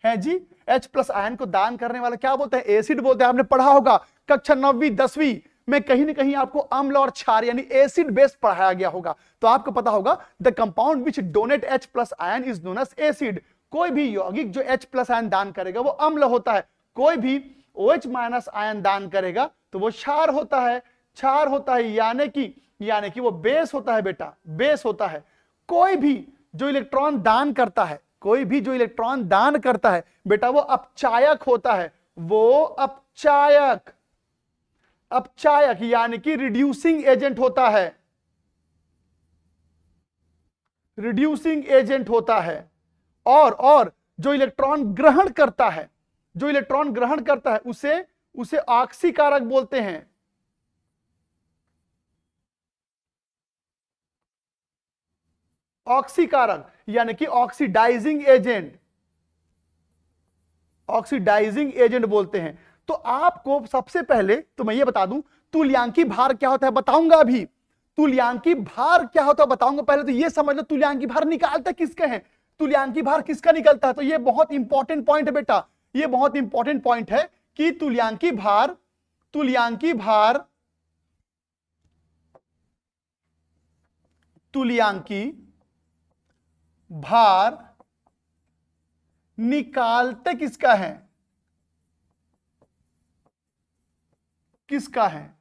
है जी। H+ आयन को दान करने वाला क्या बोलते हैं, एसिड बोलते हैं। आपने पढ़ा होगा कक्षा 9वीं 10वीं में कहीं ना कहीं आपको अम्ल और क्षार यानी एसिड बेस पढ़ाया गया होगा, तो आपको पता होगा the compound which donate H+ ion is known as acid. कोई भी यौगिक जो H+ आयन दान करेगा वो अम्ल होता है, कोई भी OH- आयन दान करेगा तो वो क्षार होता है, यानी कि वो बेस होता है बेटा, बेस होता है। कोई भी जो इलेक्ट्रॉन दान करता है बेटा वो अपचायक होता है, वो अपचायक यानी कि रिड्यूसिंग एजेंट होता है, और जो इलेक्ट्रॉन ग्रहण करता है उसे ऑक्सीकारक बोलते हैं। ऑक्सीकारक यानी कि ऑक्सीडाइजिंग एजेंट बोलते हैं। तो आपको सबसे पहले तो मैं ये बता दूं तुल्यांकी भार क्या होता है, बताऊंगा अभी। तुल्यांकी भार क्या होता है बताऊंगा, पहले तो ये समझ लो तुल्यांकी भार निकालता किसके हैं, तुल्यांकी भार किसका निकलता है। तो ये बहुत इंपॉर्टेंट पॉइंट है बेटा, ये बहुत इंपॉर्टेंट पॉइंट है कि तुल्यांकी भार निकालते किसका है।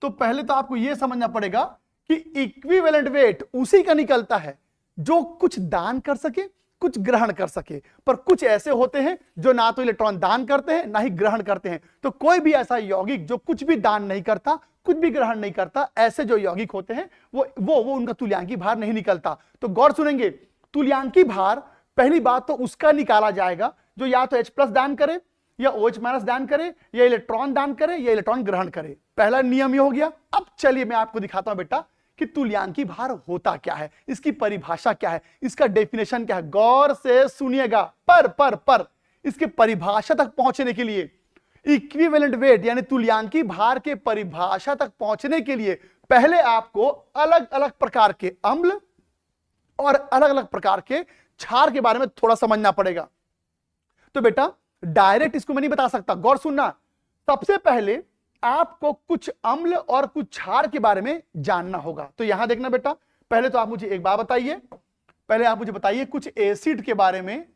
तो पहले तो आपको यह समझना पड़ेगा कि इक्विवेलेंट वेट उसी का निकलता है जो कुछ दान कर सके कुछ ग्रहण कर सके। पर कुछ ऐसे होते हैं जो ना तो इलेक्ट्रॉन दान करते हैं ना ही ग्रहण करते हैं। तो कोई भी ऐसा यौगिक जो कुछ भी दान नहीं करता कुछ भी ग्रहण नहीं करता, ऐसे जो यौगिक होते हैं वो उनका तुल्यांकी भार नहीं निकलता। तो गौर सुनेंगे, तुल्यांकी भार पहली बात तो उसका निकाला जाएगा जो या तो H+ दान करे या OH- दान करे या इलेक्ट्रॉन दान करे या इलेक्ट्रॉन ग्रहण करे। पहला नियम ये हो गया। अब चलिए मैं आपको दिखाता हूं बेटा कि तुल्यांकी भार होता क्या है, इसकी परिभाषा क्या है, इसका डेफिनेशन क्या है। गौर से सुनिएगा। पर इसके परिभाषा तक पहुंचने के लिए, इक्विवेलेंट वेट यानी तुल्यांकी भार के परिभाषा तक पहुंचने के लिए पहले आपको अलग अलग प्रकार के अम्ल और अलग अलग प्रकार के क्षार के बारे में थोड़ा समझना पड़ेगा। तो बेटा डायरेक्ट इसको मैं नहीं बता सकता, गौर सुनना। सबसे पहले आपको कुछ अम्ल और कुछ क्षार के बारे में जानना होगा। तो यहां देखना बेटा, पहले तो आप मुझे एक बात बताइए, पहले आप मुझे बताइए कुछ एसिड के बारे में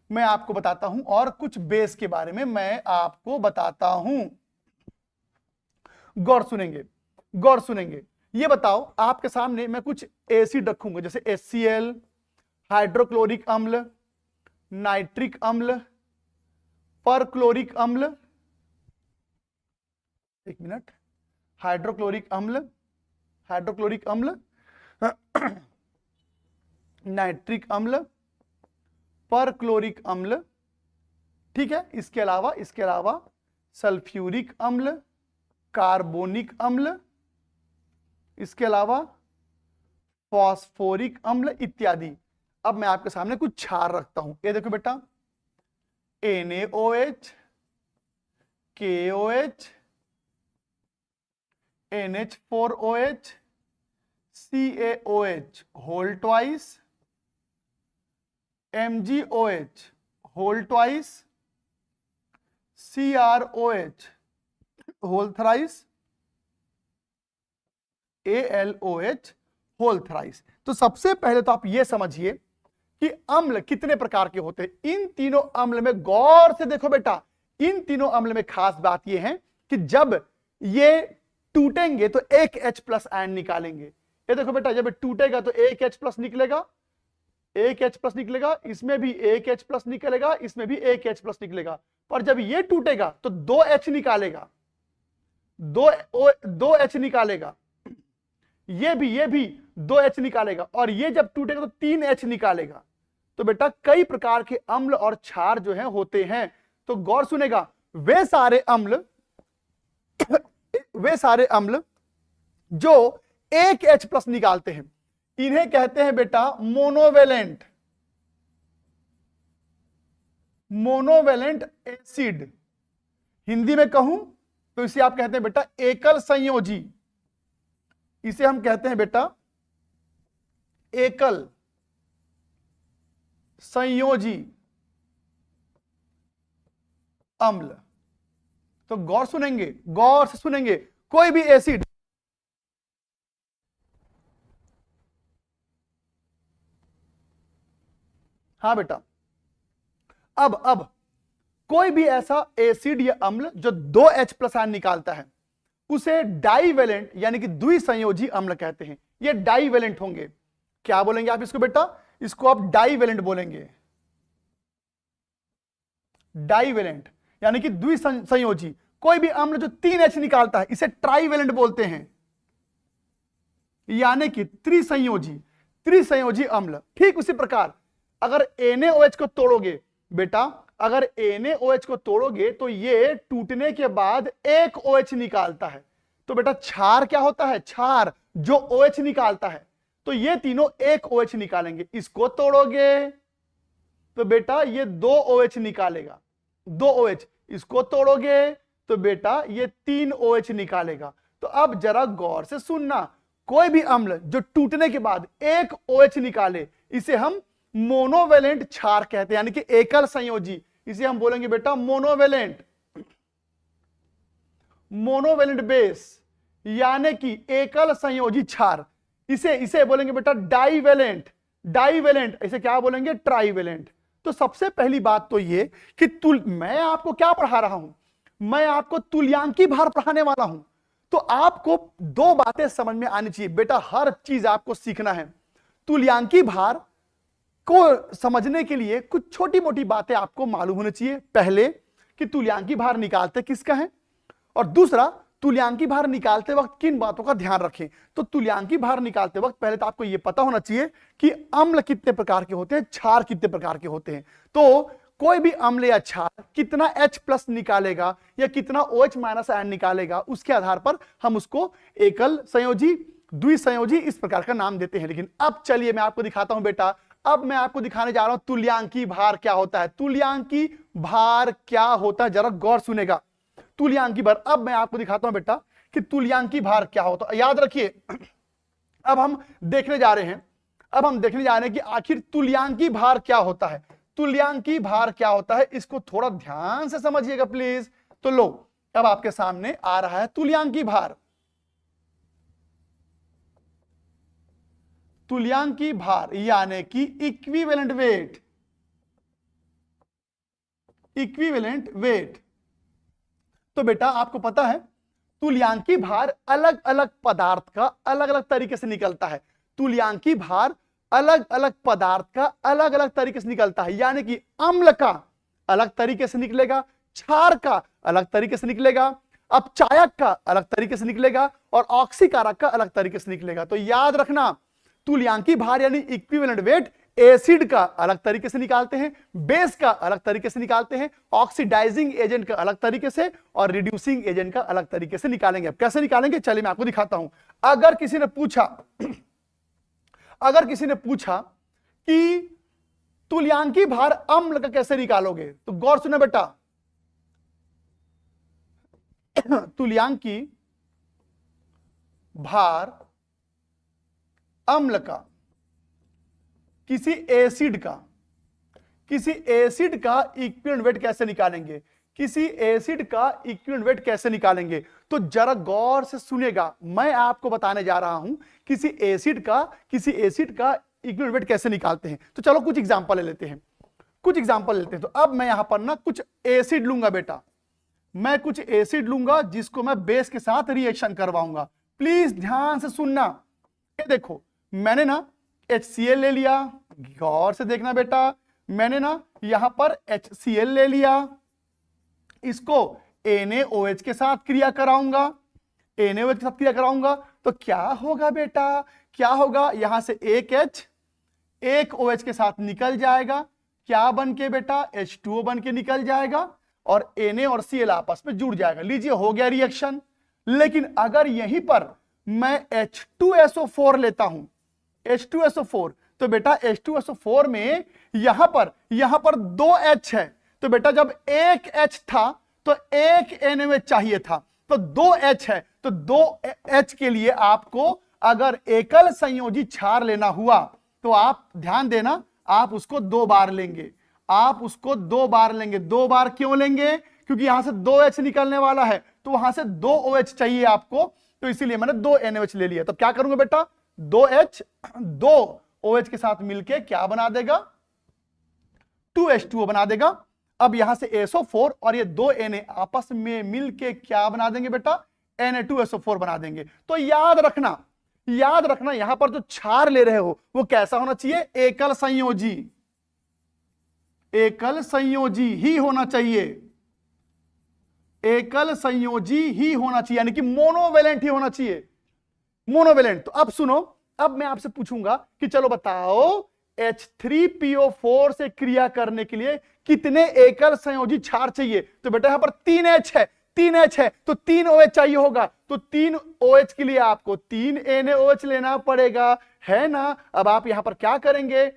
मैं आपको बताता हूं और कुछ बेस के बारे में मैं आपको बताता हूं। गौर सुनेंगे, गौर सुनेंगे। ये बताओ, आपके सामने मैं कुछ एसिड रखूंगा, जैसे HCl, हाइड्रोक्लोरिक अम्ल, नाइट्रिक अम्ल, परक्लोरिक अम्ल, एक मिनट, हाइड्रोक्लोरिक अम्ल, हाइड्रोक्लोरिक अम्ल, नाइट्रिक अम्ल, परक्लोरिक अम्ल, ठीक है। इसके अलावा सल्फ्यूरिक अम्ल, कार्बोनिक अम्ल, इसके अलावा फॉस्फोरिक अम्ल इत्यादि। अब मैं आपके सामने कुछ क्षार रखता हूं। ये देखो बेटा, NaOH, KOH, NH4OH, CaOH whole twice, MgOH whole twice, CrOH whole thrice, AlOH whole thrice। तो सबसे पहले तो आप ये समझिए कि अम्ल कितने प्रकार के होते हैं। इन तीनों अम्ल में गौर से देखो बेटा, इन तीनों अम्ल में खास बात यह है कि जब ये टूटेंगे तो एक H+ आयन निकालेंगे। ये देखो बेटा, जब टूटेगा तो एक H+ निकलेगा, एक H+ निकलेगा, इसमें भी एक H+ निकलेगा, इसमें भी एक H+ निकलेगा। पर जब ये टूटेगा तो 2 H निकालेगा, 2 H निकालेगा, ये भी 2 H निकालेगा, और ये जब टूटेगा तो 3 H निकालेगा। तो बेटा कई प्रकार के अम्ल और क्षार जो है होते हैं। तो गौर सुनेगा, वे सारे अम्ल जो एक H+ निकालते हैं इन्हें कहते हैं बेटा मोनोवेलेंट, मोनोवेलेंट एसिड। हिंदी में कहूं तो इसे आप कहते हैं बेटा एकल संयोजी। इसे हम कहते हैं बेटा एकल संयोजी अम्ल। तो गौर सुनेंगे, गौर से सुनेंगे, कोई भी एसिड हाँ बेटा, अब कोई भी ऐसा एसिड या अम्ल जो 2 H+ आयन निकालता है उसे डाइवेलेंट यानी कि द्विसंयोजी अम्ल कहते हैं। ये डाइवेलेंट होंगे। क्या बोलेंगे आप इसको बेटा? इसको आप डाइवेलेंट बोलेंगे। डाइवेलेंट यानी कि द्विसंयोजी। कोई भी अम्ल जो 3 H निकालता है इसे ट्राइवेलेंट बोलते हैं, यानी कि त्रिसंयोजी, त्रिसंयोजी अम्ल। ठीक उसी प्रकार अगर NaOH को तोड़ोगे बेटा, अगर NaOH को तोड़ोगे तो ये टूटने के बाद एक OH निकालता है। तो बेटा क्षार क्या होता है? क्षार जो OH निकालता है। तो ये तीनों एक OH निकालेंगे। इसको तोड़ोगे तो बेटा ये 2 OH निकालेगा, 2 OH। इसको तोड़ोगे तो बेटा ये 3 OH निकालेगा। तो अब जरा गौर से सुनना, कोई भी अम्ल जो टूटने के बाद एक OH निकाले इसे हम मोनोवेलेंट क्षार कहते हैं, यानी कि एकल संयोजी। इसे हम बोलेंगे बेटा मोनोवेलेंट, मोनोवेलेंट बेस यानी कि एकल संयोजी क्षार। इसे बोलेंगे बेटा डाइवेलेंट, डाइवेलेंट। इसे क्या बोलेंगे? ट्राइवेलेंट। तो सबसे पहली बात तो ये कि मैं आपको क्या पढ़ा रहा हूं? मैं आपको तुल्यांकी भार पढ़ाने वाला हूं। तो आपको 2 बातें समझ में आनी चाहिए बेटा, हर चीज आपको सीखना है। तुल्यांकी भार को समझने के लिए कुछ छोटी मोटी बातें आपको मालूम होनी चाहिए। पहले कि तुल्यांकी भार निकालते किसका है, और दूसरा तुल्यांकी भार निकालते वक्त किन बातों का ध्यान रखें। तो तुल्यांकी भार निकालते वक्त पहले तो आपको यह पता होना चाहिए कि अम्ल कितने प्रकार के होते हैं, क्षार कितने प्रकार के होते हैं। तो कोई भी अम्ल या क्षार कितना H+ निकालेगा या कितना OH- आयन निकालेगा, उसके आधार पर हम उसको एकल संयोजी, द्विसंयोजी इस प्रकार का नाम देते हैं। लेकिन अब चलिए मैं आपको दिखाता हूं बेटा, अब मैं आपको दिखाने जा रहा हूं तुल्यांकी भार क्या होता है। तुल्यांकी भार क्या होता है, जरा गौर सुनेगा। तुल्यांकी भार, अब मैं आपको दिखाता हूं बेटा कि तुल्यांकी भार क्या होता है। याद रखिए, अब हम देखने जा रहे हैं, अब हम देखने जा रहे हैं कि आखिर तुल्यांकी भार क्या होता है। तुल्यांकी भार क्या होता है, इसको थोड़ा ध्यान से समझिएगा प्लीज। तो लो, अब आपके सामने आ रहा है तुल्यांकी भार। तुल्यांकी भार यानी कि इक्विवेलेंट वेट, इक्विवेलेंट वेट। तो बेटा आपको पता है तुल्यांकी भार अलग अलग पदार्थ का अलग अलग तरीके से निकलता है। तुल्यांकी भार अलग अलग पदार्थ का अलग अलग तरीके से निकलता है, यानी कि अम्ल का अलग तरीके से निकलेगा, क्षार का अलग तरीके से निकलेगा, अपचायक का अलग तरीके से निकलेगा और ऑक्सीकारक का अलग तरीके से निकलेगा। तो याद रखना, तुल्यांकी भार यानी इक्विवेलेंट वेट एसिड का अलग तरीके से निकालते हैं, बेस का अलग तरीके से निकालते हैं, ऑक्सीडाइजिंग एजेंट का अलग तरीके से और रिड्यूसिंग एजेंट का अलग तरीके से निकालेंगे। अब कैसे निकालेंगे, चलिए मैं आपको दिखाता हूं। अगर किसी ने पूछा कि तुल्यांकी भार अम्ल का कैसे निकालोगे, तो गौर सुना बेटा, तुल्यांकी भार अम्ल का किसी एसिड का इक्विवेलेंट वेट कैसे निकालेंगे, किसी एसिड का इक्विवेलेंट वेट कैसे निकालेंगे। तो जरा गौर से सुनेगा, मैं आपको बताने जा रहा हूं किसी एसिड का इक्विवेलेंट वेट कैसे निकालते हैं। तो चलो कुछ एग्जांपल ले लेते हैं, तो अब मैं यहां पर ना कुछ एसिड लूंगा बेटा, मैं कुछ एसिड लूंगा जिसको मैं बेस के साथ रिएक्शन करवाऊंगा। प्लीज ध्यान से सुनना। ये देखो, मैंने ना HCl ले लिया, गौर से देखना बेटा, मैंने ना यहां पर HCl ले लिया, इसको NaOH के साथ क्रिया कराऊंगा, तो क्या होगा बेटा, क्या होगा, यहां से एक OH के साथ निकल जाएगा, क्या बन के बेटा, H2O बन के निकल जाएगा और Na और Cl आपस में जुड़ जाएगा। लीजिए, हो गया रिएक्शन। लेकिन अगर यहीं पर मैं H2SO4 लेता हूं, H2SO4, तो बेटा H2SO4 में यहां पर 2 H है, तो बेटा जब एक H था तो एक NaOH चाहिए था, तो 2 H है, तो 2 H के लिए आपको अगर एकल संयोजी क्षार लेना हुआ तो आप ध्यान देना, आप उसको 2 बार लेंगे, दो बार क्यों लेंगे, क्योंकि यहां से 2 H निकलने वाला है, तो वहां से 2 OH चाहिए आपको, तो इसीलिए मैंने 2 NaOH ले लिया। तो क्या करूंगा बेटा, 2 OH के साथ मिलके क्या बना देगा, 2H2O बना देगा। अब यहां से SO4 और ये 2 Na आपस में मिलके क्या बना देंगे बेटा, Na2SO4 बना देंगे। तो याद रखना यहां पर जो क्षार ले रहे हो वो कैसा होना चाहिए, एकल संयोजी ही होना चाहिए, यानी कि मोनोवेलेंट ही होना चाहिए, मोनोवेलेंट। तो अब सुनो, अब मैं आपसे पूछूंगा कि चलो बताओ H3PO4 से क्रिया करने के लिए कितने एकल संयोजी क्षार चाहिए। तो बेटा यहां पर 3 H है, तो 3 OH चाहिए होगा, तो 3 OH के लिए आपको 3 NaOH लेना पड़ेगा, है ना। अब आप यहां पर क्या करेंगे,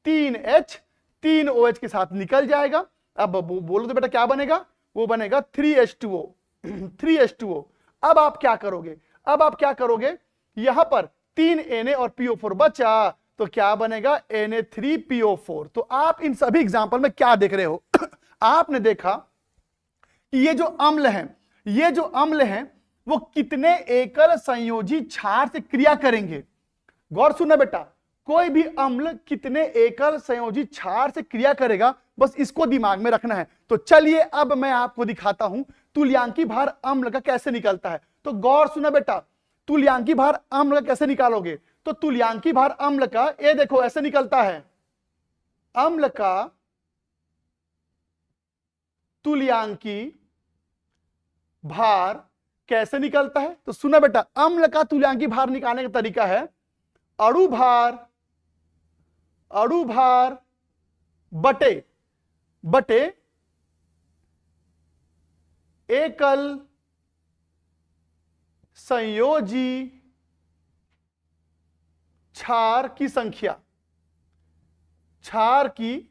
3 H 3 OH के साथ निकल जाएगा। अब बोलो तो बेटा क्या बनेगा, वो बनेगा 3H2O। अब आप क्या करोगे, यहां पर 3 Na और PO4 बचा, तो क्या बनेगा, Na3PO4। तो आप इन सभी एग्जांपल में क्या देख रहे हो, आपने देखा कि ये जो अम्ल हैं वो कितने एकल संयोजी क्षार से क्रिया करेंगे। गौर सुनना बेटा, कोई भी अम्ल कितने एकल संयोजी क्षार से क्रिया करेगा, बस इसको दिमाग में रखना है। तो चलिए अब मैं आपको दिखाता हूं तुल्यांकी भार अम्ल का कैसे निकलता है। तो गौर सुना बेटा, तुल्यांकी भार अम्ल का कैसे निकालोगे, तो तुल्यांकी भार अम्ल का ये देखो ऐसे निकलता है, अम्ल का तुल्यांकी भार कैसे निकलता है। तो सुना बेटा, अम्ल का तुल्यांकी भार निकालने का तरीका है अणु भार बटे एकल संयोजी क्षार की संख्या, क्षार की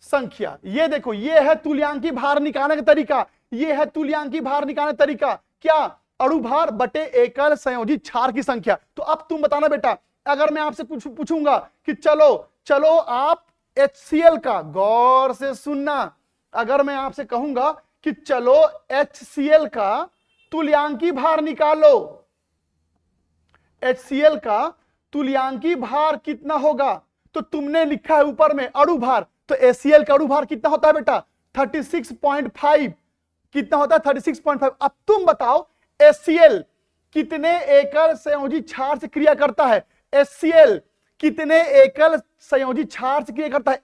संख्या। ये देखो, ये है तुल्यांकी भार निकालने का तरीका, ये है तुल्यांकी भार निकालने का तरीका। क्या? अणु भार बटे एकल संयोजी क्षार की संख्या। तो अब तुम बताना बेटा, अगर मैं आपसे पूछूंगा कि चलो आप HCl का, गौर से सुनना, अगर मैं आपसे कहूंगा कि चलो HCl का तुल्यांकी भार निकालो, HCl का तुल्यांकी भार कितना होगा? तो तुमने लिखा है ऊपर में अणु भार, तो HCl का अणु भार कितना होता है बेटा? 36.5। कितना होता है? 36.5। अब तुम बताओ HCl कितने एकल संयोजी क्षार से क्रिया करता है? HCl कितने एकल संयोजी क्षार से क्रिया करता है?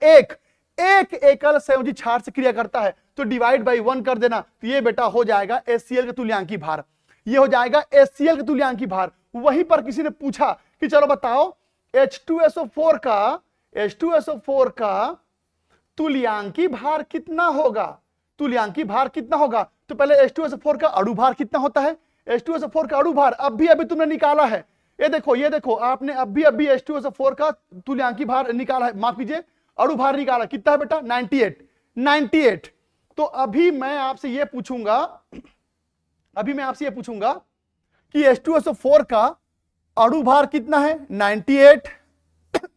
एक एकल संयोजी क्षार से क्रिया करता है। तो डिवाइड बाई 1 कर देना, तो ये बेटा हो जाएगा HCl का तुल्यांकी भार। ये हो जाएगा HCl का तुल्यांकी भार। वहीं पर किसी ने पूछा कि चलो बताओ H2SO4 का तुल्यांकी भार कितना होगा? तुल्यांकी भार कितना होगा? तो पहले H2SO4 का अणु भार कितना होता है? H2SO4 का अणु भार अभी तुमने निकाला है। ये देखो आपने अभी H2SO4 का तुल्यांकी भार निकाला है, माफ कीजिए अणु भार निकाला। कितना है बेटा? 98। तो अभी मैं आपसे ये पूछूंगा कि H2SO4 का अणु भार कितना है? 98।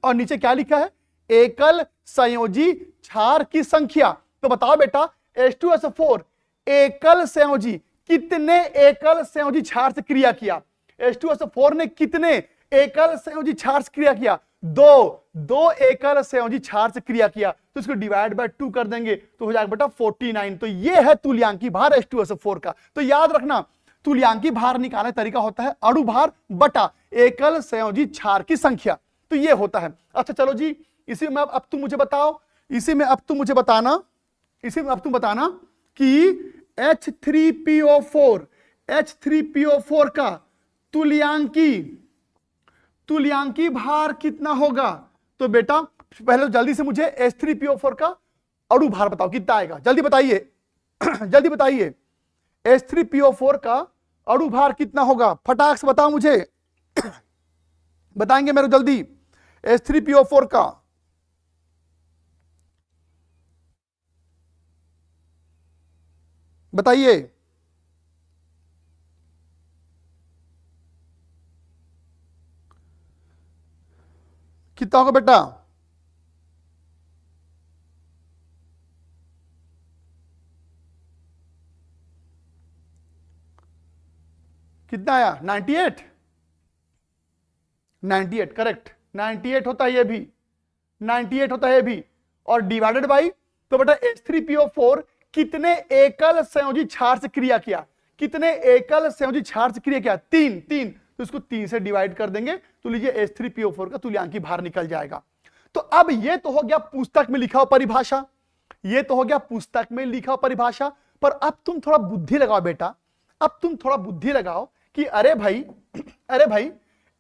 और नीचे क्या लिखा है? एकल संयोजी क्षार की संख्या। तो बताओ बेटा H2SO4 एकल संयोजी, कितने एकल संयोजी क्षार से क्रिया किया? H2SO4 ने कितने एकल संयोजी क्षार से क्रिया किया? दो एकल संयोजी क्षार से क्रिया किया। तो इसको डिवाइड बाय 2 कर देंगे तो हो जाएगा बेटा 49। तो ये है तुल्यांकी भार H2SO4 का। तो याद रखना, तुल्यांकी भार निकालने का तरीका होता है अणु भार बटा एकल संयोजी क्षार की संख्या। तो ये होता है। अच्छा चलो जी, इसी में अब तुम मुझे बताना कि H3PO4 का तुल्यांकी भार कितना होगा? तो बेटा पहले जल्दी से मुझे H3PO4 का अणु भार बताओ कितना आएगा, जल्दी बताइए जल्दी बताइए। H3PO4 का अणु भार कितना होगा? फटाक से बताओ मुझे बताएंगे मेरे जल्दी। H3PO4 का बताइए। कितना होगा बेटा? कितना आया? 98 करेक्ट। 98 होता है ये भी, 98 होता है ये भी। और डिवाइडेड बाई, तो बेटा H3PO4 कितने एकल संयोजी क्षार से क्रिया किया? कितने एकल संयोजी क्षार से क्रिया किया? 3। तो इसको 3 से डिवाइड कर देंगे तो लीजिए H3PO4 का तुल्यांकी भार निकल जाएगा। तो अब ये तो हो गया पुस्तक में लिखा हुआ परिभाषा, पर अब तुम थोड़ा बुद्धि लगाओ बेटा, अब तुम थोड़ा बुद्धि लगाओ कि अरे भाई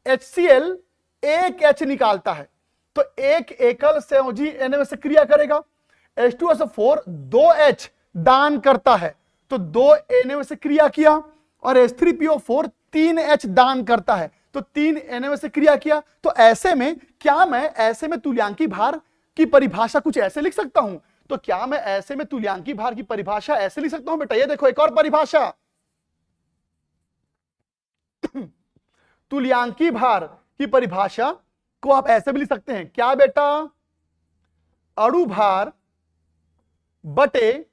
HCl एक H निकालता है तो एक एकल संयोजी Na से क्रिया करेगा। H2SO4 2H दान करता है तो 2 Na से क्रिया किया, और H3PO4 3H दान करता है तो 3 Na से क्रिया किया। तो ऐसे में क्या मैं ऐसे में तुल्यांकी भार की परिभाषा कुछ ऐसे लिख सकता हूं? तो क्या मैं ऐसे में तुल्यांकी भार की परिभाषा ऐसे लिख सकता हूं बेटा? ये देखो एक और परिभाषा, तुल्यांकी भार की परिभाषा को आप ऐसे भी लिख सकते हैं। क्या बेटा? अणु भार बटे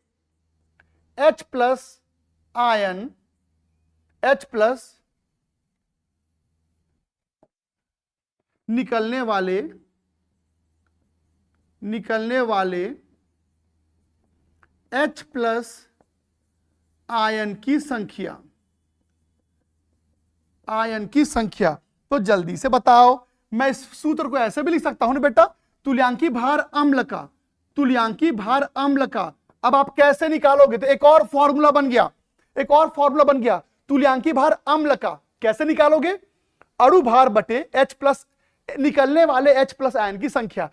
H plus ion, H plus निकलने वाले H प्लस आयन की संख्या। तो जल्दी से बताओ, मैं इस सूत्र को ऐसे भी लिख सकता हूं ना बेटा, तुल्यांकी भार अम्ल का। अब आप कैसे निकालोगे? तो एक और फॉर्मूला बन गया, तुल्यांकी भार अम्ल का कैसे निकालोगे? अणु भार बटे H प्लस निकलने वाले H प्लस आयन की संख्या,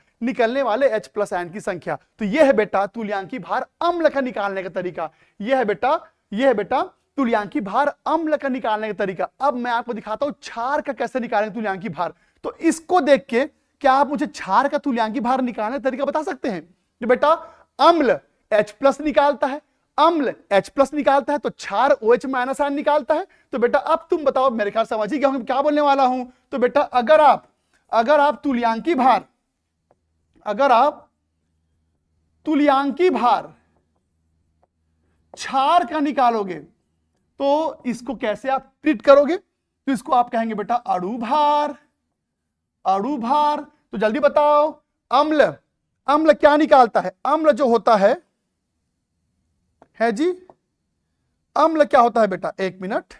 तो यह है बेटा तुल्यांकी भार अम्ल का निकालने का तरीका। यह है बेटा तुल्यांकी भार अम्ल का निकालने का तरीका। अब मैं आपको दिखाता हूं क्षार का कैसे निकालेंगे तुल्यांकी भार। तो इसको देख के क्या आप मुझे क्षार का तुल्यांकी भार निकालने का तरीका बता सकते हैं? कि बेटा अम्ल H+ निकालता है, अम्ल H+ निकालता है तो क्षार OH- आयन निकालता है। तो बेटा अब तुम बताओ, मेरे ख्याल समझ ही गए होंगे क्या बोलने वाला हूं। तो बेटा अगर आप तुल्यांकी भार क्षार का निकालोगे तो इसको कैसे आप ट्रीट करोगे? तो इसको आप कहेंगे बेटा अणु भार। तो जल्दी बताओ, अम्ल क्या निकालता है? अम्ल जो होता है जी, अम्ल क्या होता है बेटा? एक मिनट,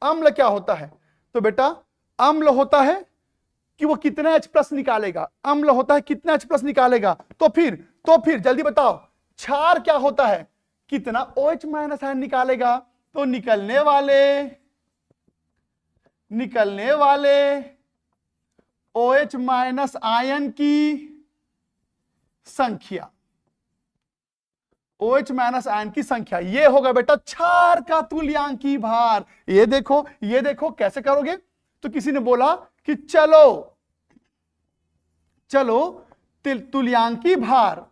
अम्ल क्या होता है? तो बेटा अम्ल होता है कि वो कितना H+ निकालेगा, अम्ल होता है कितना H+ निकालेगा। तो फिर जल्दी बताओ, क्षार क्या होता है? कितना OH- आयन निकालेगा। तो निकलने वाले OH- आयन की संख्या, OH- आयन की संख्या, ये होगा बेटा क्षार का तुल्यांकी भार। ये देखो कैसे करोगे। तो किसी ने बोला कि चलो तुल्यांकी भार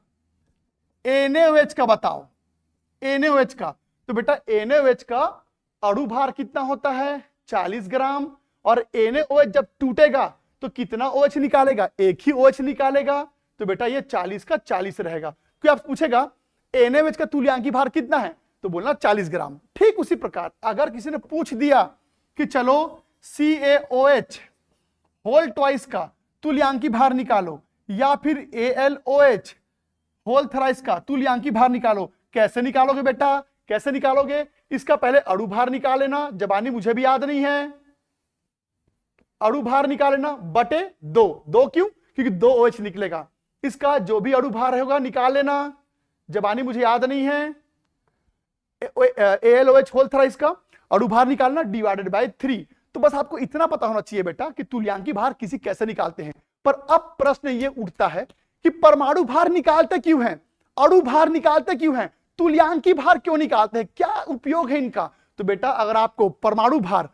NaOH का बताओ, NaOH का। तो बेटा NaOH का अणु भार कितना होता है? 40 ग्राम। और NaOH जब टूटेगा तो कितना OH निकालेगा? एक ही OH निकालेगा। तो बेटा ये 40 का 40 रहेगा। कोई आपसे पूछेगा NaOH का तुल्यांकी भार कितना है? तो बोलना 40 ग्राम। ठीक उसी प्रकार अगर किसी ने पूछ दिया कि चलो CaOH होल ट्वाइस का तुल्यांकी भार निकालो, या फिर AlOH होल थ्राइस का तुल्यांकी भार निकालो, कैसे निकालोगे बेटा? कैसे निकालोगे? इसका पहले अणु भार निकाल लेना, जबानी मुझे भी याद नहीं है। अणु भार निकाल लेना बटे 2 क्यों? क्योंकि 2 OH निकलेगा। इसका जो भी अणु भार होगा निकाल लेना, जबानी मुझे याद नहीं है। AlOH होल थ्राइस का अणु भार निकालना डिवाइडेड बाय 3। तो बस आपको इतना पता होना चाहिए बेटा कि तुल्यांकी भार किसी कैसे निकालते हैं। पर अब प्रश्न ये उठता है कि परमाणु भार निकालते क्यों हैं, अणु भार निकालते क्यों हैं, तुल्यांकी भार क्यों निकालते हैं, क्या उपयोग है इनका? तो बेटा अगर आपको परमाणु भार,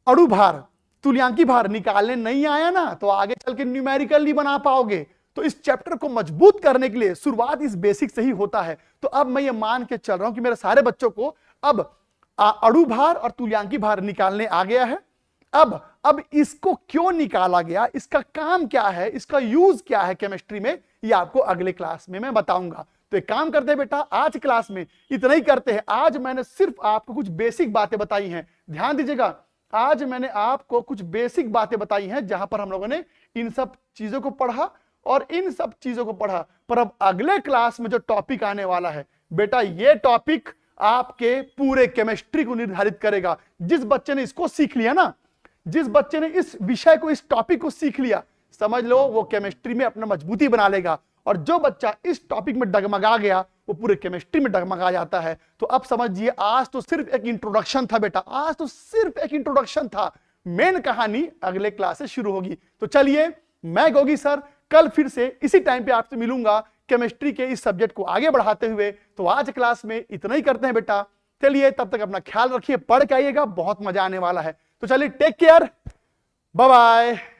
अणु भार, तुल्यांकी भार निकालने नहीं आया ना, तो आगे चल के न्यूमेरिकल नहीं बना पाओगे। तो इस चैप्टर को मजबूत करने के लिए शुरुआत इस बेसिक से ही होता है। तो अब मैं ये मान के चल रहा हूं कि मेरे सारे बच्चों को अब अणु भार और तुल्यांकी भार निकालने आ गया है। अब इसको क्यों निकाला गया, इसका काम क्या है, इसका यूज क्या है केमिस्ट्री में, ये आपको अगले क्लास में मैं बताऊंगा। तो एक काम करते हैं बेटा, आज क्लास में इतना ही करते हैं। आज मैंने सिर्फ आपको कुछ बेसिक बातें बताई हैं, ध्यान दीजिएगा। आज मैंने आपको कुछ बेसिक बातें बताई हैं जहां पर हम लोगों ने इन सब चीजों को पढ़ा और इन सब चीजों को पढ़ा। पर अब अगले क्लास में जो टॉपिक आने वाला है बेटा, ये टॉपिक आपके पूरे केमिस्ट्री को निर्धारित करेगा। जिस बच्चे ने इसको सीख लिया ना, जिस बच्चे ने इस विषय को, इस टॉपिक को सीख लिया, समझ लो वो केमिस्ट्री में अपना मजबूती बना लेगा। और जो बच्चा इस टॉपिक में डगमगा गया वो पूरे केमिस्ट्री में डगमगा जाता है। तो अब समझिए, आज तो सिर्फ एक इंट्रोडक्शन था बेटा, आज तो सिर्फ एक इंट्रोडक्शन था। मेन कहानी अगले क्लास से शुरू होगी। तो चलिए, मैं गोगी सर कल फिर से इसी टाइम पे आपसे मिलूंगा केमिस्ट्री के इस सब्जेक्ट को आगे बढ़ाते हुए। तो आज क्लास में इतना ही करते हैं बेटा। चलिए, तब तक अपना ख्याल रखिए, पढ़ के आइएगा, बहुत मजा आने वाला है। तो चलिए, टेक केयर, बाय बाय।